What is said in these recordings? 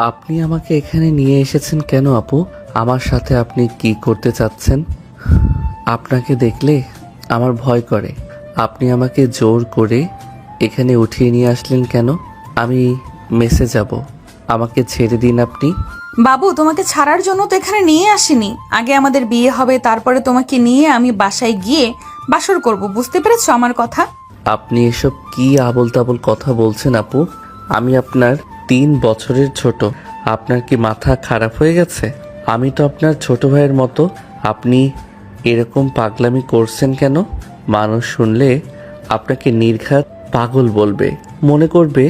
আপনি আমাকে এখানে নিয়ে এসেছেন কেন আপু? আমার সাথে আপনি কি করতে চাচ্ছেন? আপনাকে দেখলে আমার ভয় করে। আপনি আমাকে জোর করে এখানে উঠিয়ে নিয়ে আসলেন কেন? আমি মেসে যাব, আমাকে ছেড়ে দিন আপনি। বাবু, তোমাকে ছাড়ার জন্য তো এখানে নিয়ে আসিনি। আগে আমাদের বিয়ে হবে, তারপরে তোমাকে নিয়ে আমি বাসায় গিয়ে বাসর করব। বুঝতে পেরেছো আমার কথা? আপনি এসব কি আবোল তাবোল কথা বলছেন আপু? আমি আপনার 3 বছরের ছোট। আপনার কি মাথা খারাপ হয়ে গেছে? আমি তো আপনার ছোট ভাইয়ের মতো। আপনি এরকম পাগলামি করছেন কেন? মানুষ শুনলে আপনাকে নির্ঘাত পাগল বলবে, মনে করবে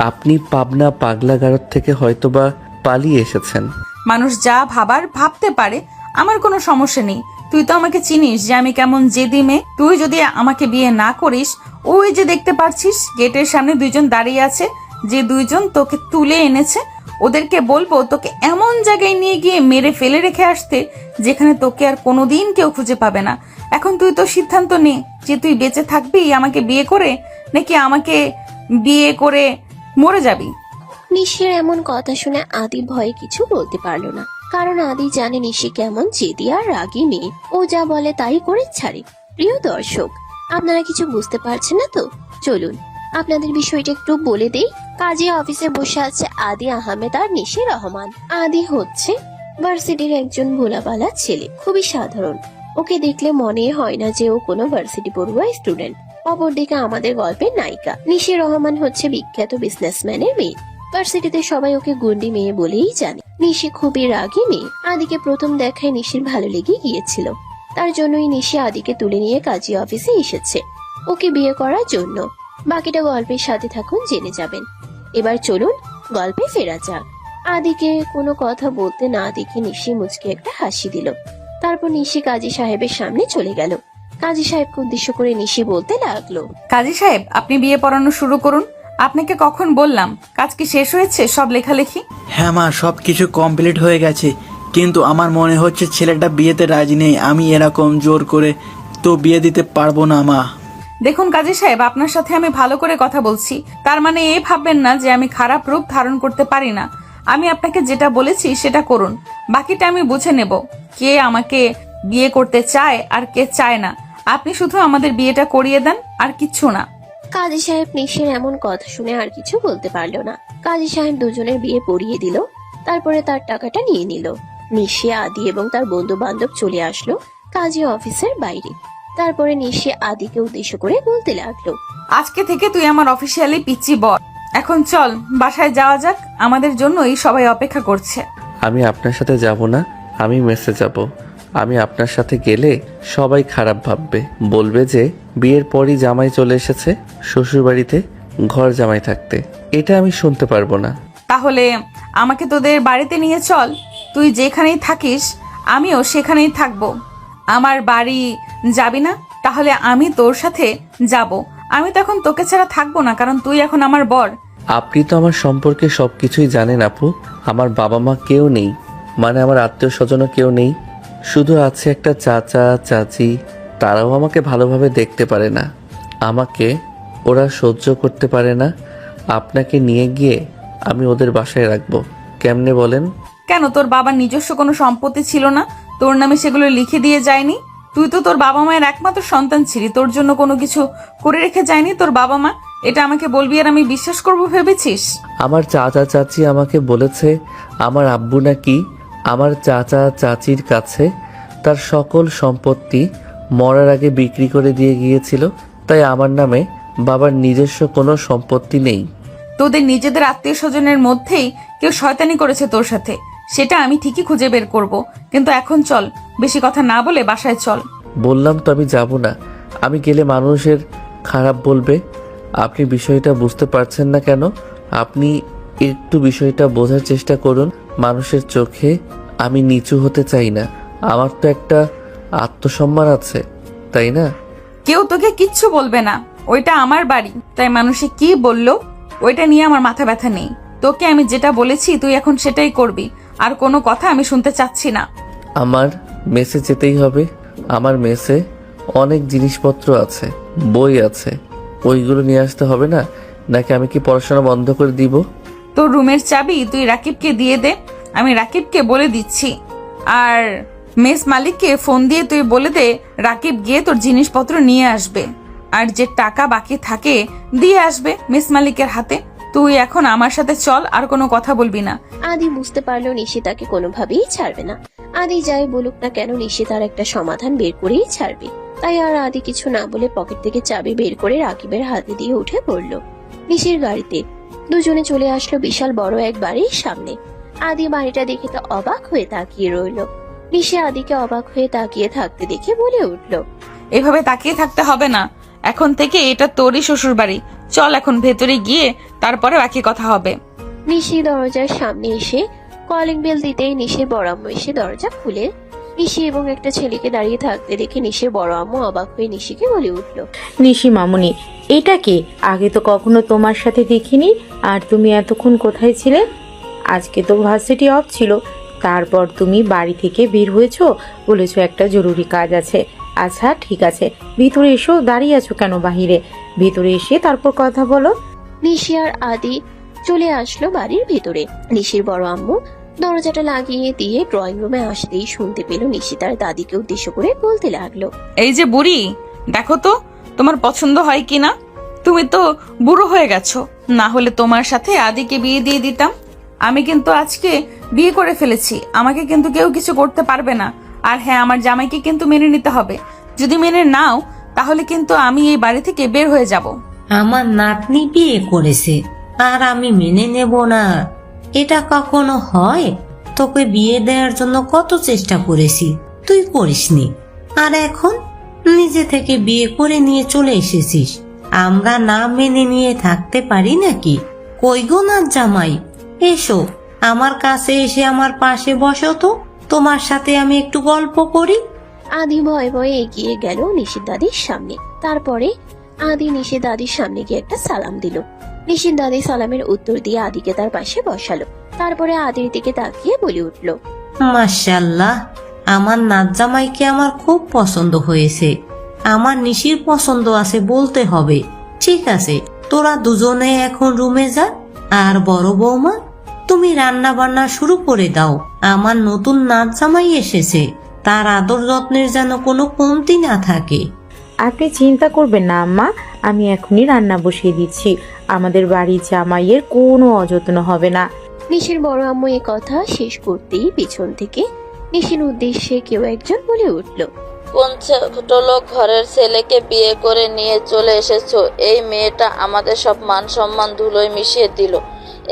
আপনি পাবনা পাগলাগারদ থেকে হয়তোবা পালিয়ে এসেছেন। মানুষ যা ভাবার ভাবতে পারে, আমার কোনো সমস্যা নেই। তুই তো আমাকে চিনিস যে আমি কেমন জেদি মেয়ে। তুই যদি আমাকে বিয়ে না করিস, ওই যে দেখতে পাচ্ছিস গেটের সামনে 2জন দাঁড়িয়ে আছে, যে 2জন তোকে তুলে এনেছে, ওদেরকে বলবো তোকে এমন জায়গায় নিয়ে গিয়ে মেরে ফেলে রেখে আসতে যেখানে তোকে আর কোনোদিন কেউ খুঁজে পাবে না। এখন তুই তো সিদ্ধান্ত নে যে তুই বেঁচে থাকবি আমাকে বিয়ে করে, নাকি আমাকে বিয়ে করে মরে যাবি। নিশির এমন কথা শুনে আদি ভয়ে কিছু বলতে পারলো না, কারণ আদি জানে নিশি কেমন জেদি আর রাগী মেয়ে। ও যা বলে তাই করে ছাড়ে। প্রিয় দর্শক, আপনারা কিছু বুঝতে পারছেন না তো? চলুন আপনাদের বিষয়টা একটু বলে দেই। কাজী অফিসে বসে আছে আদি আহমেদ আর নিশি রহমান। আদি হচ্ছে ভার্সিটির একজন ভোলাবালা ছেলে, খুবই সাধারণ। ওকে দেখলে মনে হয় না যে ও কোনো ভার্সিটি পড়ুয়া স্টুডেন্ট। অপরদিকে আমাদের গল্পের নায়িকা নিশি রহমান হচ্ছে বিখ্যাত বিজনেসম্যানের মেয়ে। ভার্সিটিতে সবাই ওকে গুন্ডি মেয়ে বলেই জানে। নিশি খুবই রাগী মেয়ে। আদিকে প্রথম দেখায় নিশির ভালো লেগে গিয়েছিল। তার জন্যই নিশি আদিকে তুলে নিয়ে কাজী অফিসে এসেছে ওকে বিয়ে করার জন্য। বাকিটা গল্পের সাথে থাকুন, জেনে যাবেন। এবার চলুন গল্পে ফেরা যাক। আদিকে কোনো কথা বলতে না দেখে নিশি মুচকে একটা হাসি দিল। তারপর নিশি কাজী সাহেবের সামনে চলে গেল। কাজী সাহেবকে উদ্দেশ্য করে নিশি বলতে লাগলো, কাজী সাহেব, আপনি বিয়ে পড়ানো শুরু করুন। আপনাকে কখন বললাম? কাজ কি শেষ হয়েছে সব লেখালেখি? হ্যাঁ মা, সব কিছু কমপ্লিট হয়ে গেছে, কিন্তু আমার মনে হচ্ছে ছেলেটা বিয়েতে রাজি নেই। আমি এরকম জোর করে তো বিয়ে দিতে পারবো না মা। দেখুন কাজী সাহেব, আপনার সাথে আমি ভালো করে কথা বলছি, তার মানে এই ভাববেন না যে আমি খারাপ রূপ ধারণ করতে পারি না। আমি আপনাকে যেটা বলেছি সেটা করুন, বাকিটা আমি বুঝে নেব কে আমাকে বিয়ে করতে চায় আর কে চায় না। আপনি শুধু আমাদের বিয়েটা করিয়ে দেন, আর কিচ্ছু না। কাজী সাহেব নিশির এমন কথা শুনে আর কিছু বলতে পারলো না। কাজী সাহেব দুজনের বিয়ে পড়িয়ে দিল, তারপরে তার টাকাটা নিয়ে নিল। নিশি, আদি এবং তার বন্ধু বান্ধব চলে আসলো কাজী অফিসের বাইরে। তারপরে নিশি আদিকে উদ্দেশ্য করে বলতে লাগলো, আজকে থেকে তুই আমার অফিসিয়ালি পিচ্চি বর। এখন চল বাসায় যাওয়া যাক, আমাদের জন্যই সবাই অপেক্ষা করছে। আমি আপনার সাথে যাব না, আমি মেসে যাব। আমি আপনার সাথে গেলে সবাই খারাপ ভাববে, বলবে যে বিয়ের পরই জামাই চলে এসেছে শ্বশুরবাড়িতে ঘর জামাই থাকতে। এটা আমি শুনতে পারবো না। তাহলে আমাকে তোদের বাড়িতে নিয়ে চল, তুই যেখানেই থাকিস আমিও সেখানেই থাকবো। আমার বাড়ি যাবি না? তাহলে আমি তোর সাথে যাব। আমি তো এখন তোকে ছাড়া থাকবো না, কারণ তুই এখন আমার বর। আপনি তো আমার সম্পর্কে সবকিছুই জানেন আপু। আমার বাবা মা কেউ নেই, মানে আমার আত্মীয় স্বজনও কেউ নেই। শুধু আছে একটা চাচা চাচি, তারাও আমাকে ভালোভাবে দেখতে পারে না। আমাকে ওরা সহ্য করতে পারে না। আপনাকে নিয়ে গিয়ে আমি ওদের বাসায় রাখবো কেমনে বলেন? কেন, তোর বাবার নিজস্ব কোনো সম্পত্তি ছিল না? তোর নামে সেগুলো লিখে দিয়ে যায়নি? তুই তো তোর বাবা মায়ের একমাত্র সন্তান ছিলি, তোর জন্য কোনো কিছু করে রেখে যায়নি তোর বাবা মা? এটা আমাকে বলবি আর আমি বিশ্বাস করবো ভেবেছিস? আমার চাচা চাচি আমাকে বলেছে আমার আব্বু নাকি আমার চাচা চাচির কাছে তার সকল সম্পত্তি মরার আগে বিক্রি করে দিয়ে গিয়েছিল, তাই আমার নামে বাবার নিজস্ব কোনো সম্পত্তি নেই। তোদের নিজেদের আত্মীয় স্বজনের মধ্যেই কেউ শয়তানি করেছে তোর সাথে, সেটা আমি ঠিকই খুঁজে বের করব। কিন্তু এখন চল, বেশি কথা না বলে বাসায় চল। বললাম তো আমি যাব না। আমি গেলে মানুষের খারাপ বলবে। আপনি বিষয়টা বুঝতে পারছেন না কেন? আপনি একটু বিষয়টা বোঝার চেষ্টা করুন। মানুষের চোখে আমি নিচু হতে চাই না। আমার তো একটা আত্মসম্মান আছে, তাই না? কেউ তোকে কিচ্ছু বলবে না, ওইটা আমার বাড়ি। তাই মানুষে কি বললো ওইটা নিয়ে আমার মাথা ব্যথা নেই। তোকে আমি যেটা বলেছি তুই এখন সেটাই করবি, আর কোনো কথা আমি শুনতে চাচ্ছি না। আমার মেসে যেতেই হবে। আমার মেসে অনেক জিনিসপত্র আছে, বই আছে, ওইগুলো নিয়ে আসতে হবে না? নাকি আমি কি পড়াশোনা বন্ধ করে দিব? তোর রুমের চাবি তুই রাকিবকে দিয়ে দে, আমি রাকিবকে বলে দিচ্ছি। আর মেস মালিককে ফোন দিয়ে তুই বলে দে রাকিব গিয়ে তোর জিনিসপত্র নিয়ে আসবে, আর যে টাকা বাকি থাকে দিয়ে আসবে মেস মালিকের হাতে। তুই এখন আমার সাথে চল, আর কোনো কথা বলবি না। আদি বুঝতে পারলো নিশি তাকে কোনোভাবেই ছাড়বে না। আদি যাই বলুক না কেন নিশি তার একটা সমাধান বের করেই ছাড়বে। তাই আর আদি কিছু না বলে পকেট থেকে চাবি বের করে রাকিবের হাতে দিয়ে উঠে পড়লো নিশির গাড়িতে। দুজনে চলে আসলো বিশাল বড় এক বাড়ির সামনে। আদি বাড়িটা দেখে তো অবাক হয়ে তাকিয়ে রইলো। নিশি আদিকে অবাক হয়ে তাকিয়ে থাকতে দেখে বলে উঠলো, এভাবে তাকিয়ে থাকতে হবে না, এখন থেকে এটা তোরই শ্বশুর বাড়ি। চল এখন ভেতরে গিয়ে তারপরে বাকি কথা হবে। নিশি দরজার সামনে এসে কলিং বেল দিতেই নিশির বড় আম্মু এসে দরজা খুলে নিশি এবং একটা ছেলেকে দাঁড়িয়ে থাকতে দেখে নিশির বড় আম্মু অবাক হয়ে নিশিকে বলে উঠলো, নিশি মামুনি, এটা কে? আগে তো কখনো তোমার সাথে দেখিনি। আর তুমি এতক্ষণ কোথায় ছিলে? আজকে তো ভার্সিটি অফ ছিল, তারপর তুমি বাড়ি থেকে বের হয়েছো, বলেছো একটা জরুরি কাজ আছে। আচ্ছা ঠিক আছে, ভিতরে এসো। দাঁড়িয়ে আছো কেন বাহিরে? ভিতরে এসে তারপর কথা বলো। নিশি আর আদি চলে আসলো বাড়ির ভিতরে। নিশির বড় আম্মু দরজাটা লাগিয়ে দিয়ে ড্রয়িং রুমে আসতেই শুনতে পেল নিশি তার দাদিকে উদ্দেশ্য করে বলতে লাগলো, এই যে বুড়ি, দেখো তো তোমার পছন্দ হয় কিনা। তুমি তো বুড়ো হয়ে গেছো, না হলে তোমার সাথে আদিকে বিয়ে দিয়ে দিতাম। আমি কিন্তু আজকে বিয়ে করে ফেলেছি, আমাকে কিন্তু কেউ কিছু করতে পারবে না। আর হ্যাঁ, আমার জামাইকে কিন্তু মেনে নিতে হবে। যদি মেনে নাও তাহলে কিন্তু আমি এই বাড়ি থেকে বের হয়ে যাব। আমার নাতনি বিয়ে করেছে আর আমি মেনে নেব না? এটা কখনো হয়? তোকে বিয়ে দেওয়ার জন্য কত চেষ্টা করেছি, তুই করিসনি। আর এখন নিজে থেকে বিয়ে করে নিয়ে চলে এসেছিস। আমরা না মেনে নিয়ে থাকতে পারি নাকি? কই গো নাত জামাই, এসো আমার কাছে এসে আমার পাশে বসো তো, তোমার সাথে আমি একটু গল্প করি। আদি ভয়ে ভয়ে এগিয়ে গেল নিশির দাদির সামনে। তারপরে আদি নিশির দাদির সামনে গিয়ে একটা সালাম দিল। নিশির দাদি সালামের উত্তর দিয়ে আদিকে তার পাশে বসালো। তারপরে আদির দিকে তাকিয়ে বলে উঠলো, মাশাআল্লাহ, আমার নাত জামাইকে আমার খুব পছন্দ হয়েছে। আমার নিশির পছন্দ আছে বলতে হবে। ঠিক আছে, তোরা দুজনে এখন রুমে যা। আর বড় বৌমা, তুমি রান্না বান্না শুরু করে দাও। আমার নতুন নাত জামাই এসেছে, তার আদর যত্নের যেন কোনো কমতি না থাকে। আপনি চিন্তা করবেন না আম্মা, আমি এখনই রান্না বসিয়ে দিচ্ছি। আমাদের বাড়ির জামাইয়ের কোনো অযত্ন হবে না। নিশির বড় আম্মু এই কথা শেষ করতেই পিছন থেকে নিশির উদ্দেশ্যে কেউ একজন বলে উঠলো, কোন ছোট লোক ঘরের ছেলেকে বিয়ে করে নিয়ে চলে এসেছো? এই মেয়েটা আমাদের সব মান সম্মান ধুলোয় মিশিয়ে দিল।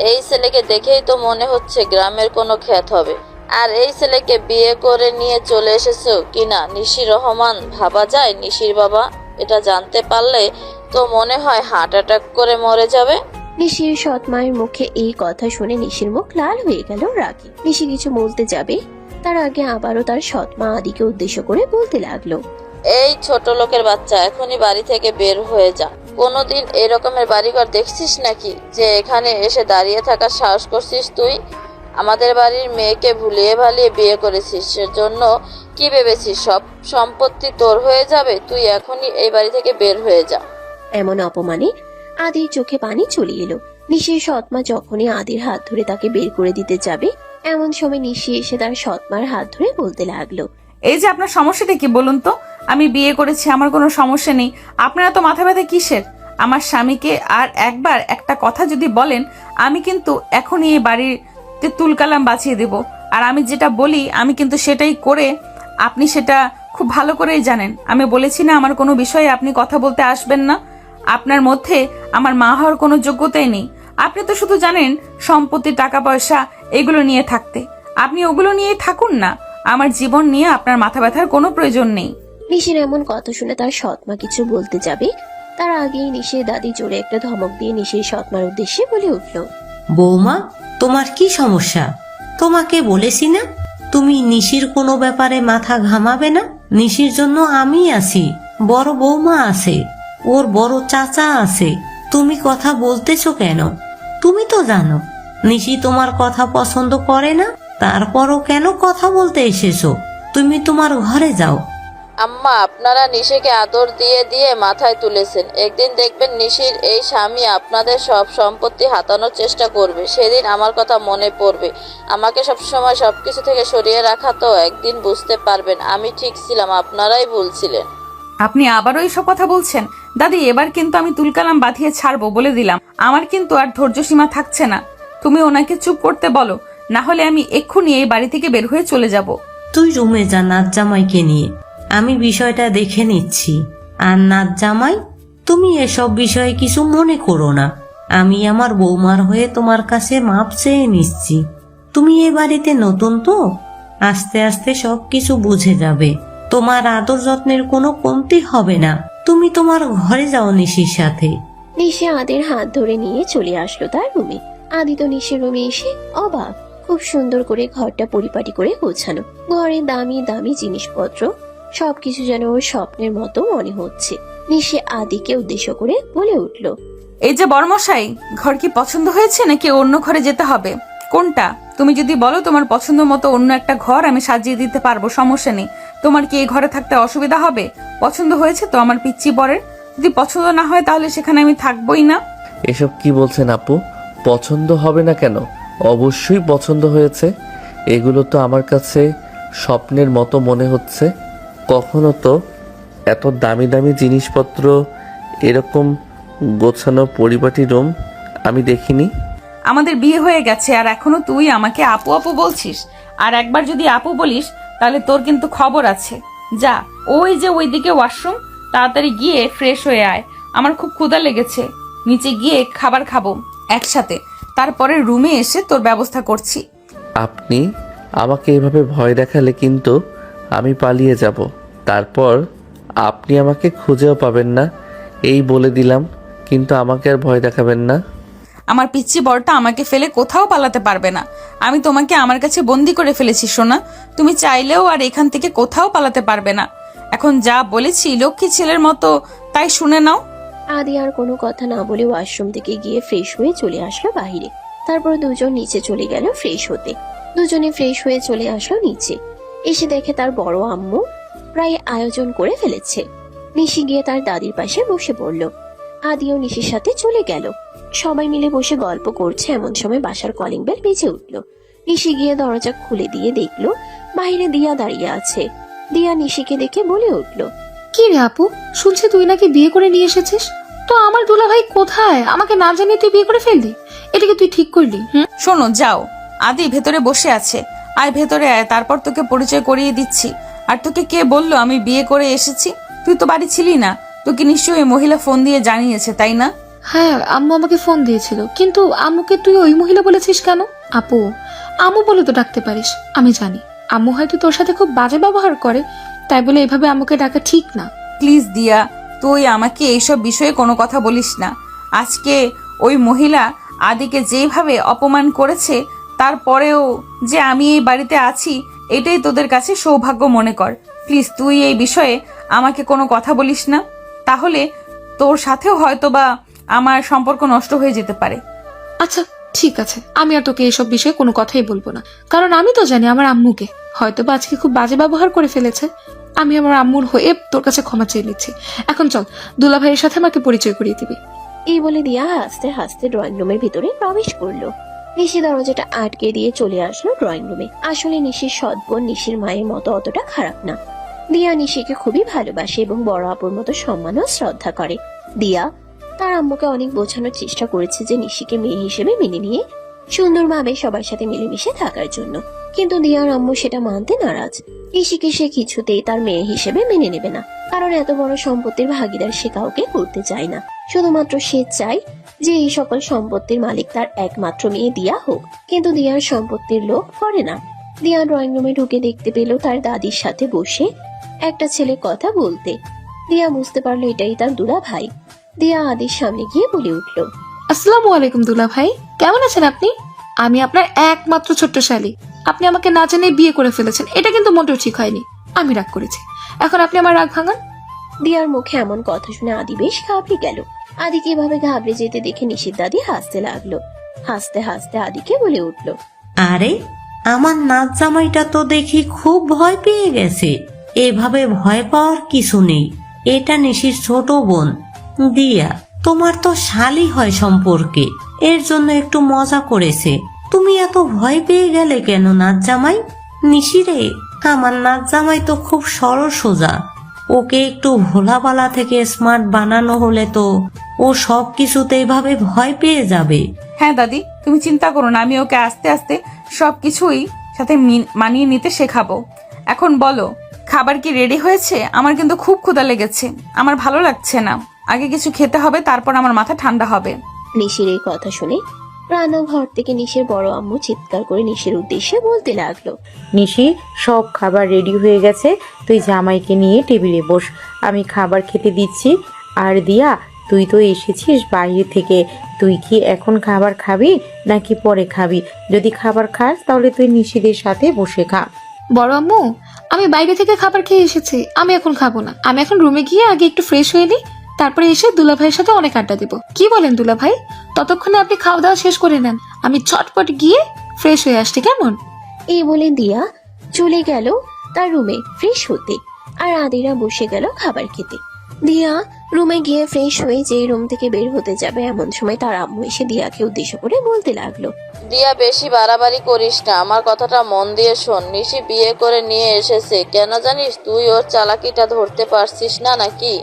এই ছেলেকে দেখেই তো মনে হচ্ছে গ্রামের কোনো খ্যাত হবে। আর এই ছেলেকে বিয়ে করে নিয়ে চলে এসেছো কিনা নিশি রহমান ভাবা যায়? নিশির বাবা এটা জানতে পারলে তো মনে হয় হার্ট অ্যাটাক করে মরে যাবে। নিশির সৎ মায়ের মুখে এই কথা শুনে নিশির মুখ লাল হয়ে গেল রাগে। নিশি কিছু বলতে যাবে তার আগে আবারও তার সৎ মা আদিকে উদ্দেশ্য করে বলতে লাগলো, এই ছোট লোকের বাচ্চা, এখনই বাড়ি থেকে বের হয়ে যা। কোনোদিন এই রকমের বাড়িঘর দেখছিস নাকি যে এখানে এসে দাঁড়িয়ে থাকার সাহস করছিস তুই? আমাদের বাড়ির মেয়েকে ভুলিয়ে ভালিয়ে বিয়ে করেছিস, সেজন্য কি ভেবেছিস সব সম্পত্তি তোর হয়ে যাবে? তুই এখনই এই বাড়ি থেকে বের হয়ে যা। এমন অপমানে আদির চোখে পানি চলে এলো। নিশির সৎমা যখনই আদির হাত ধরে তাকে বের করে দিতে যাবে এমন সময় নিশি এসে তার সৎমার হাত ধরে বলতে লাগলো, এই যে আপনার সমস্যাটা কি বলুন তো? আমি বিয়ে করেছি, আমার কোনো সমস্যা নেই। আপনারা তো মাথা ব্যথা কিসের? আমার স্বামীকে আর একবার একটা কথা যদি বলেন, আমি কিন্তু এখনই এই বাড়িতে তুলকালাম বাঁচিয়ে দেব। আর আমি যেটা বলি আমি কিন্তু সেটাই করে, আপনি সেটা খুব ভালো করেই জানেন। আমি বলেছি না আমার কোনো বিষয়ে আপনি কথা বলতে আসবেন না। আপনার মধ্যে আমার মা হওয়ার কোনো যোগ্যতাই নেই। আপনি তো শুধু জানেন সম্পত্তি, টাকা পয়সা এগুলো নিয়ে থাকতে। আপনি ওগুলো নিয়েই থাকুন না, আমার জীবন নিয়ে আপনার মাথা ব্যথার কোনো প্রয়োজন নেই। নিশির এমন কথা শুনে তার সৎমা কিছু বলতে যাবে তার আগেই নিশির দাদি জোরে একটা ধমক দিয়ে নিশির সৎমার উদ্দেশ্যে বলে উঠলো, বৌমা, তোমার কি সমস্যা? তোমাকে বলেছি না তুমি নিশির কোনো ব্যাপারে মাথা ঘামাবে না। নিশির জন্য আমি আছি, বড় বৌমা আছে, ওর বড় চাচা আছে। তুমি কথা বলতেছো কেন? তুমি তো জানো নিশি তোমার কথা পছন্দ করে না, তারপরও কেন কথা বলতে এসেছো? তুমি তোমার ঘরে যাও। আম্মা, আপনারা নিশিকে আদর দিয়ে দিয়ে মাথায় তুলেছেন। একদিন দেখবেন নিশির এই স্বামী আপনাদের সব সম্পত্তি হাতানোর চেষ্টা করবে। সেদিন আমার কথা মনে পড়বে। আমাকে সবসময় সবকিছু থেকে সরিয়ে রাখা তো। একদিন বুঝতে পারবেন আমি ঠিক ছিলাম, আপনারাই ভুল ছিলেন। আপনি আবারও এইসব কথা বলছেন? দাদি, এবার কিন্তু আমি তুলকালাম বাঁধিয়ে ছাড়বো বলে দিলাম। আমার কিন্তু আর ধৈর্য সীমা থাকছে না। তুমি ওনাকে চুপ করতে বলো, না হলে আমি এক্ষুনি এই বাড়ি থেকে বের হয়ে চলে যাব। তুই রুমে যা নাচ জামাইকে নিয়ে, আমি বিষয়টা দেখে নিচ্ছি। আর নাচ জামাই, তুমি এসব বিষয়ে কিছু মনে করো না। আমি আমার বৌমার হয়ে তোমার কাছে মাপ চেয়ে নিচ্ছি। তুমি এ বাড়িতে নতুন তো, আস্তে আস্তে সবকিছু বুঝে যাবে। তোমার আদর যত্নের কোনো কমতি হবে না। তুমি তোমার ঘরে যাও নিশির সাথে। নিশি আদির হাত ধরে নিয়ে চলে আসলো তার রুমে। আদি তো নিশির রুমে এসে অবাক। খুব সুন্দর করে ঘরটা পরিপাটি করে গোছানো, ঘরে দামি দামি জিনিসপত্র, সবকিছু যেন ওর স্বপ্নের মতো মনে হচ্ছে। নিশি আদিকে উদ্দেশ্য করে বলে উঠল, এই যে বড়মশাই, ঘর কি পছন্দ হয়েছে নাকি অন্য ঘরে যেতে হবে? কোনটা? তুমি যদি বলো তোমার পছন্দ মতো অন্য একটা ঘর আমি সাজিয়ে দিতে পারবো, সমস্যা নেই। তোমার কি এই ঘরে থাকতে অসুবিধা হবে? পছন্দ হয়েছে তো আমার পিচ্চি বরের? যদি পছন্দ না হয় তাহলে সেখানে আমি থাকবোই না। এসব কি বলছেন আপু? পছন্দ হবে না কেন? অবশ্যই পছন্দ হয়েছে। এগুলো তো আমার কাছে স্বপ্নের মতো মনে হচ্ছে। কখনো তো এত দামি দামি জিনিসপত্র, এরকম গোছানো পরিপাটি রুম আমি দেখিনি। আমাদের বিয়ে হয়ে গেছে আর এখনো তুই আমাকে আপু আপু বলছিস? আর একবার যদি আপু বলিস তাহলে তোর কিন্তু খবর আছে। যা, ওই যে ওইদিকে ওয়াশরুম, তাড়াতাড়ি গিয়ে ফ্রেশ হয়ে আয়। আমার খুব ক্ষুধা লেগেছে, নিচে গিয়ে খাবার খাবো একসাথে, তারপরে রুমে এসে তোর ব্যবস্থা করছি। আপনি আমাকে এভাবে ভয় দেখালে কিন্তু আমি পালিয়ে যাব। তারপর আপনি আমাকে খুঁজেও পাবেন না, এই বলে দিলাম। কিন্তু আমাকে আর ভয় দেখাবেন না। আমার পিচ্চি বরটা আমাকে ফেলে কোথাও পালাতে পারবে না। আমি তোমাকে আমার কাছে বন্দি করে ফেলেছি সোনা। তুমি চাইলেও আর এখান থেকে কোথাও পালাতে পারবে না। এখন যা বলেছি লক্ষ্মী ছেলের মতো তাই শুনে নাও। আদি আর কোনো কথা না বলে ওয়াশরুম থেকে গিয়ে ফ্রেশ হয়ে চলে আসলো বাহিরে। তারপর দুজন নিচে চলে গেল ফ্রেশ হতে। দুজনে ফ্রেশ হয়ে চলে আসলো নিচে। এসে দেখে তার বড় আম্মু প্রায় আয়োজন করে ফেলেছে। নিশি গিয়ে তার দাদির পাশে বসে পড়ল। আদিও নিশির সাথে চলে গেল। সবাই মিলে বসে গল্প করছে, এমন সময় বাসার কলিং বেল বেজে উঠল। নিশি গিয়ে দরজা খুলে দিয়ে দেখলো বাইরে দিয়া দাঁড়িয়ে আছে। দিয়া নিশিকে দেখে বলে উঠল, কি রে আপু, শুনছি তুই নাকি বিয়ে করে নিয়ে এসেছিস? তো আমার দুলাভাই কোথায়? আমাকে না জানিয়ে তুই বিয়ে করে ফেললি, এটাকে তুই ঠিক করলি? শোনো, যাও, আদি ভেতরে বসে আছে, আয় ভেতরে আয়, তারপর তোকে পরিচয় করিয়ে দিচ্ছি। আর তোকে কে বললো আমি বিয়ে করে এসেছি? তুই তো বাড়ি ছিলি না, তোকে নিশ্চয়ই মহিলা ফোন দিয়ে জানিয়েছে, তাই না? হ্যাঁ, আম্মু আমাকে ফোন দিয়েছিল, কিন্তু আম্মুকে তুই ওই মহিলা বলেছিস কেন? আপু, আম্মু বলে তো ডাকতে পারিস। আমি জানি আম্মু হয়তো তোর সাথে খুব বাজে ব্যবহার করে, তাই বলে এভাবে আম্মুকে ডাকা ঠিক না। প্লিজ দিয়া, তুই আমাকে এইসব বিষয়ে কোনো কথা বলিস না। আজকে ওই মহিলা আদিকে যেভাবে অপমান করেছে, তারপরেও যে আমি এই বাড়িতে আছি এটাই তোদের কাছে সৌভাগ্য মনে কর। প্লিজ তুই এই বিষয়ে আমাকে কোনো কথা বলিস না, তাহলে তোর সাথেও হয়তোবা আমার সম্পর্ক নষ্ট হয়ে যেতে পারে। আচ্ছা ঠিক আছে, আমি আর তোকে এসব বিষয়ে কোনো কথাই বলবো না, কারণ আমি তো জানি আমার আম্মুকে হয়তোবা আজকে খুব বাজে ব্যবহার করে ফেলেছে। আমি আমার আম্মুর হয়ে তোর কাছে ক্ষমা চেয়ে নিচ্ছি। এখন চল, দুলা ভাইয়ের সাথে আমাকে পরিচয় করিয়ে দিবি। এই বলে দিয়া হাসতে হাসতে ড্রয়িং রুমের ভিতরে প্রবেশ করলো। নিশি দরজাটা আটকে দিয়ে চলে আসলো ড্রয়িং রুমে। আসলে নিশির সৎ বোন নিশির মায়ের মতো অতটা খারাপ না। দিয়া নিশিকে খুবই ভালোবাসে এবং বড় আপুর মতো সম্মান ও শ্রদ্ধা করে। দিয়া তার আম্মুকে অনেক বোঝানোর চেষ্টা করেছে যে নিশিকে মেয়ে হিসেবে মেনে নিয়ে সুন্দরভাবে সবার সাথে মিলেমিশে থাকার জন্য, কিন্তু দিয়ার আম্মু সেটা মানতে নারাজ। নিশিকে সে কিছুতেই তার মেয়ে হিসেবে মেনে নেবে না, কারণ এত বড় সম্পত্তির ভাগিদার সে কাউকে করতে চায় না। শুধুমাত্র সে চায় যে এই সকল সম্পত্তির মালিক তার একমাত্র মেয়ে দিয়া হোক, কিন্তু দিয়ার সম্পত্তির লোভ করে না। দিয়া ড্রয়িং রুমে ঢুকে দেখতে পেল তার দাদির সাথে বসে একটা ছেলে কথা বলতে। দিয়া বুঝতে পারলো এটাই তার দুলা ভাই। দিয়া আদির সামনে গিয়ে বলে উঠল, আসসালামু আলাইকুম দুলা ভাই, কেমন আছেন আপনি? আমি আপনার একমাত্র ছোট্ট শালী। আপনি আমাকে না জানিয়ে বিয়ে করে ফেলেছেন, এটা কিন্তু মোটেও ঠিক হয়নি। আমি রাগ করেছি, এখন আপনি আমার রাগ ভাঙান। দিয়ার মুখে এমন কথা শুনে আদি বেশ ঘাবড়ে গেল। আদিকে এভাবে ঘাবড়ে যেতে দেখে নিশির দাদি হাসতে লাগলো। হাসতে হাসতে আদিকে বলে উঠল, আরে, আমার নাচ জামাইটা তো দেখি খুব ভয় পেয়ে গেছে। এভাবে ভয় পাওয়ার কিছু নেই। এটা নিশির ছোট বোন দিয়া, তোমার তো শালি হয় সম্পর্কে, এর জন্য একটু মজা করেছে। তুমি এত ভয় পেয়ে গেলে কেন নাচ জামাই? নিশিরে, আমার নাচ জামাই তো খুব সরল সোজা। ওকে একটু ভোলাবালা থেকে স্মার্ট বানানো হলে তো ও সব কিছুতে এভাবে ভয় পেয়ে যাবে। হ্যাঁ দাদি, তুমি চিন্তা করো না, আমি ওকে আস্তে আস্তে সবকিছুই সাথে মানিয়ে নিতে শেখাবো। এখন বলো, খাবার কি রেডি হয়েছে? আমার কিন্তু খুব ক্ষুধা লেগেছে, আমার ভালো লাগছে না। আগে কিছু খেতে হবে, তারপর আমার মাথা ঠান্ডা হবে। নিশির এই কথা শুনে রান্নাঘর থেকে নিশির বড় আম্মু চিৎকার করে নিশির উদ্দেশ্যে বলতে লাগলো, নিশি, সব খাবার রেডি হয়ে গেছে, তুই জামাইকে নিয়ে টেবিলে বস, আমি খাবার খেতে দিচ্ছি। আর দিয়া, তুই তো এসেছিস বাইরে থেকে, তুই কি এখন খাবার খাবি নাকি পরে খাবি? যদি খাবার খাস তাহলে তুই নিশিদের সাথে বসে খা। বড় আম্মু, আমি বাইরে থেকে খাবার খেয়ে এসেছি, আমি এখন খাবো না। আমি এখন রুমে গিয়ে আগে একটু ফ্রেশ হয়ে নিই, তারপরে এসে দুলাভাইয়ের সাথে অনেক আড্ডা দেবো। কি বলেন দুলাভাই? ততক্ষণে আপনি খাওয়া দাওয়া শেষ করে নেন, আমি চটপট গিয়ে ফ্রেশ হয়ে আসছি, কেমন? এই বলে দিয়া চলে গেল তার রুমে ফ্রেশ হতে, আর আদিরা বসে গেল খাবার খেতে। দিয়া রুমে গিয়ে ফ্রেশ হয়ে যে রুম থেকে বের হতে যাবে, এমন সময় তার আম্মু এসে দিয়াকে উদ্দেশ্য করে বলতে লাগলো, দিয়া, বেশি বাড়াবাড়ি করিস না, আমার কথাটা মন দিয়ে শোন। নিশি বিয়ে করে নিয়ে এসেছে, কেন জানিস? তুই ওর চালাকিটা ধরতে পারছিস না নাকি?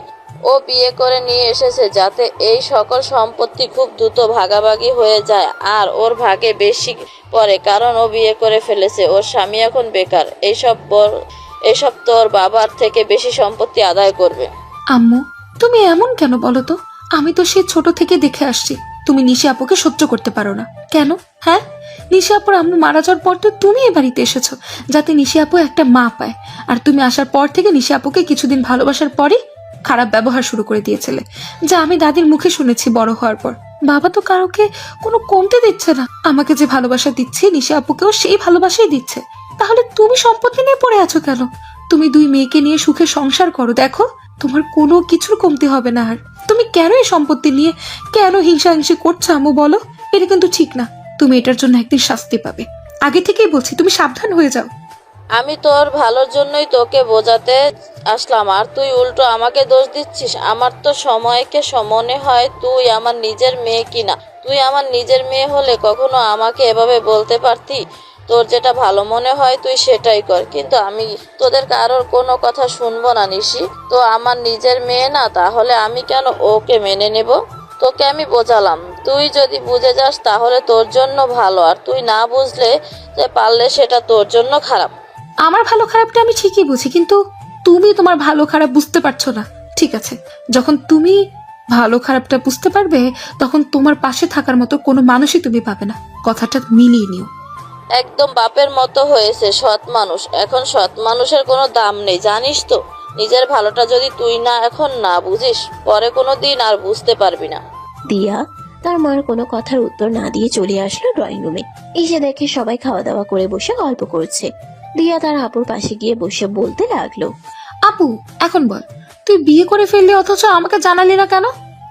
ও বিয়ে করে নিয়ে এসেছে যাতে এই সকল সম্পত্তি খুব দ্রুত ভাগাভাগি হয়ে যায় আর ওর ভাগে বেশি পড়ে, কারণ ও বিয়ে করে ফেলেছে, ওর স্বামী এখন বেকার। এইসব তোর বাবার থেকে বেশি সম্পত্তি আদায় করবে। আম্মু, তুমি এমন কেন বলো তো? আমি তো সে ছোট থেকে দেখে আসছি তুমি নিশি আপুকে সহ্য করতে পারো না। কেন? হ্যাঁ, নিশি আপুর আম্মু মারা যাওয়ার পর তো তুমি এ বাড়িতে এসেছো যাতে নিশি আপু একটা মা পায়, আর তুমি আসার পর থেকে নিশি আপুকে কিছুদিন ভালোবাসার পরই খারাপ ব্যবহার শুরু করে দিয়েছিলে, যা আমি দাদির মুখে শুনেছি বড় হওয়ার পর। বাবা তো কারোকে কোনো কমতে দিচ্ছে না, আমাকে যে ভালোবাসা দিচ্ছে নিশি আপুকেও সেই ভালোবাসাই দিচ্ছে। তাহলে তুমি সম্পত্তি নিয়ে পড়ে আছো কেন? তুমি দুই মেয়েকে নিয়ে সুখে সংসার করো, দেখো তোমার কোনো কিছুর কমতি হবে না। আর তুমি কেন এই সম্পত্তি নিয়ে কেন হিংসাহিংসি করছো আম্মু বলো? এটা কিন্তু ঠিক না, তুমি এটার জন্য একদিন শাস্তি পাবে। আগে থেকেই বলছি, তুমি সাবধান হয়ে যাও। আমি তোর ভালোর জন্যই তোকে বোঝাতে আসলাম, আর তুই উল্টো আমাকে দোষ দিচ্ছিস। আমার তো সময়কে মনে হয় তুই আমার নিজের মেয়ে কিনা। তুই আমার নিজের মেয়ে হলে কখনো আমাকে এভাবে বলতে পারতি? তোর যেটা ভালো মনে হয় তুই সেটাই কর, কিন্তু আমি তোদের কারোর কোনো কথা শুনবো না। নিশি তো আমার নিজের মেয়ে না, তাহলে আমি কেন ওকে মেনে নেব? তোকে আমি বোঝালাম, তুই যদি বুঝে যাস তাহলে তোর জন্য ভালো, আর তুই না বুঝলে যে পারলে সেটা তোর জন্য খারাপ। আমার ভালো খারাপটা আমি ঠিকই বুঝি, কিন্তু তুমি তোমার ভালো খারাপ বুঝতে পারছো না। ঠিক আছে, যখন তুমি ভালো খারাপটা বুঝতে পারবে তখন তোমার পাশে থাকার মতো কোনো মানুষই তুমি পাবে না। কথাটা মিলিয়ে নিও। একদম বাপের মতো হয়েছে সৎ মানুষ। এখন সৎ মানুষের কোনো দাম নেই, জানিস তো? নিজের ভালোটা যদি তুই এখন না বুঝিস, পরে কোনো দিন আর বুঝতে পারবি না। দিয়া তার মার কোনো কথার উত্তর না দিয়ে চলে আসলো ড্রয়িং রুমে। এসে দেখে সবাই খাওয়া দাওয়া করে বসে গল্প করছে। দিয়া তার আপুর পাশে গিয়ে বসে বলতে লাগলো, আপু, এখন বল, তুই বিয়ে করে ফেললি অথচ আমাকে জানালি না কেন?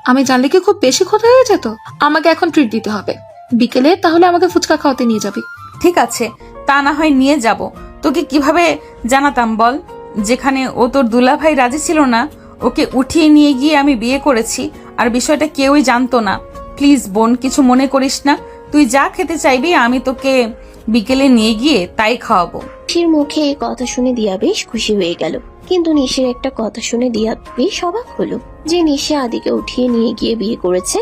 আমি জানলে কি খুব বেশি ক্ষতি হয়ে যেত? আমাকে এখন ট্রিট দিতে হবে, বিকেলে তাহলে আমাকে ফুচকা খাওয়াতে নিয়ে যাবি। ঠিক আছে, তা না হয় নিয়ে যাব। তোকে কিভাবে জানাতাম বল? যেখানে ও তোর দুলাভাই রাজি ছিল না, ওকে উঠিয়ে নিয়ে গিয়ে আমি বিয়ে করেছি, আর বিষয়টা কেউই জানতো না। প্লিজ বোন, কিছু মনে করিস না, তুই যা খেতে চাইবি আমি তোকে বিকেলে নিয়ে গিয়ে তাই খাওয়াবো। নিশির মুখে এই কথা শুনে দিয়া বেশ খুশি হয়ে গেল, কিন্তু নিশির একটা কথা শুনে দিয়া বেশ অবাক হলো যে নিশি আদিকে উঠিয়ে নিয়ে গিয়ে বিয়ে করেছে।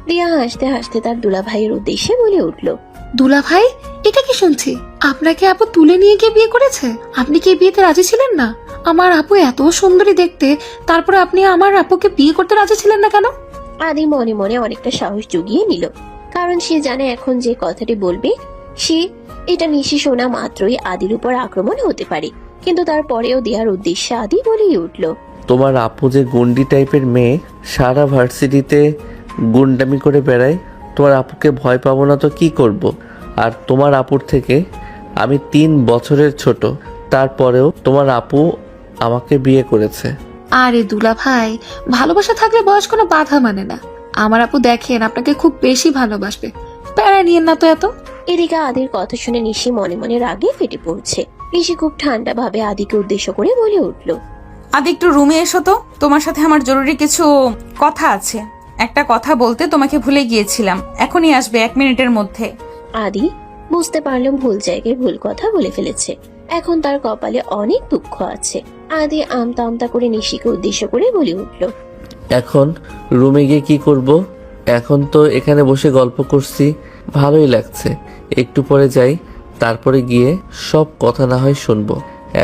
দিয়া হাসতে হাসতে তার দুলাভাইয়ের উদ্দেশ্যে বলে উঠলো, দুলাভাই, এটা কি শুনছি? আপনাকে আপু তুলে নিয়ে গিয়ে বিয়ে করেছে? আপনি কি বিয়েতে রাজি ছিলেন না? আমার আপু এত সুন্দরী দেখতে, তারপরে আপনি আমার আপুকে বিয়ে করতে রাজি ছিলেন না কেন? আদি মনে মনে অনেকটা সাহস জুগিয়ে নিল, কারণ সে জানে এখন যে কথাটি বলবে এটা নিশি শোনা মাত্রই আদির উপর আক্রমণ হতে পারে। কিন্তু তারপরেও দেওয়ার উদ্দেশ্যে আদি বলেই উঠল, তোমার আপু যে গুন্ডি টাইপের মেয়ে, সারা ভার্সিটিতে গুন্ডামি করে বেড়ায়, তোমার আপুকে ভয় পাবো না তো কি করব? আর তোমার আপুর থেকে আমি 3 বছরের ছোট, তারপরেও তোমার আপু আমাকে বিয়ে করেছে। আরে দুলাভাই, ভালোবাসা থাকলে বয়স কোনো বাধা মানে না। আমার আপু দেখেন আপনাকে খুব বেশি ভালোবাসবে, প্যারা নিয়েন না তো এত। এদিকে আদির কথা শুনে নিশি মনে মনে রাগে ফেটে পড়ছে। নিশি খুব ঠান্ডা ভাবে আদিকে উদ্দেশ্য করে বলে উঠল। আদি একটু রুমে এসো তো, তোমার সাথে আমার জরুরি কিছু কথা আছে। একটা কথা বলতে তোমাকে ভুলে গিয়েছিলাম, এখনই আসবে 1 মিনিটের মধ্যে। আদি বুঝতে পারলাম ভুল জায়গায় ভুল কথা বলে ফেলেছে। এখন তার কপালে অনেক দুঃখ আছে। আদি আমতা আমতা করে নিশিকে উদ্দেশ্য করে বলে উঠল। এখন রুমে গিয়ে কি করব? এখন তো এখানে বসে গল্প করছি, ভালোই লাগছে। একটু পরে যাই, তারপরে গিয়ে সব কথা না হয় শুনবো।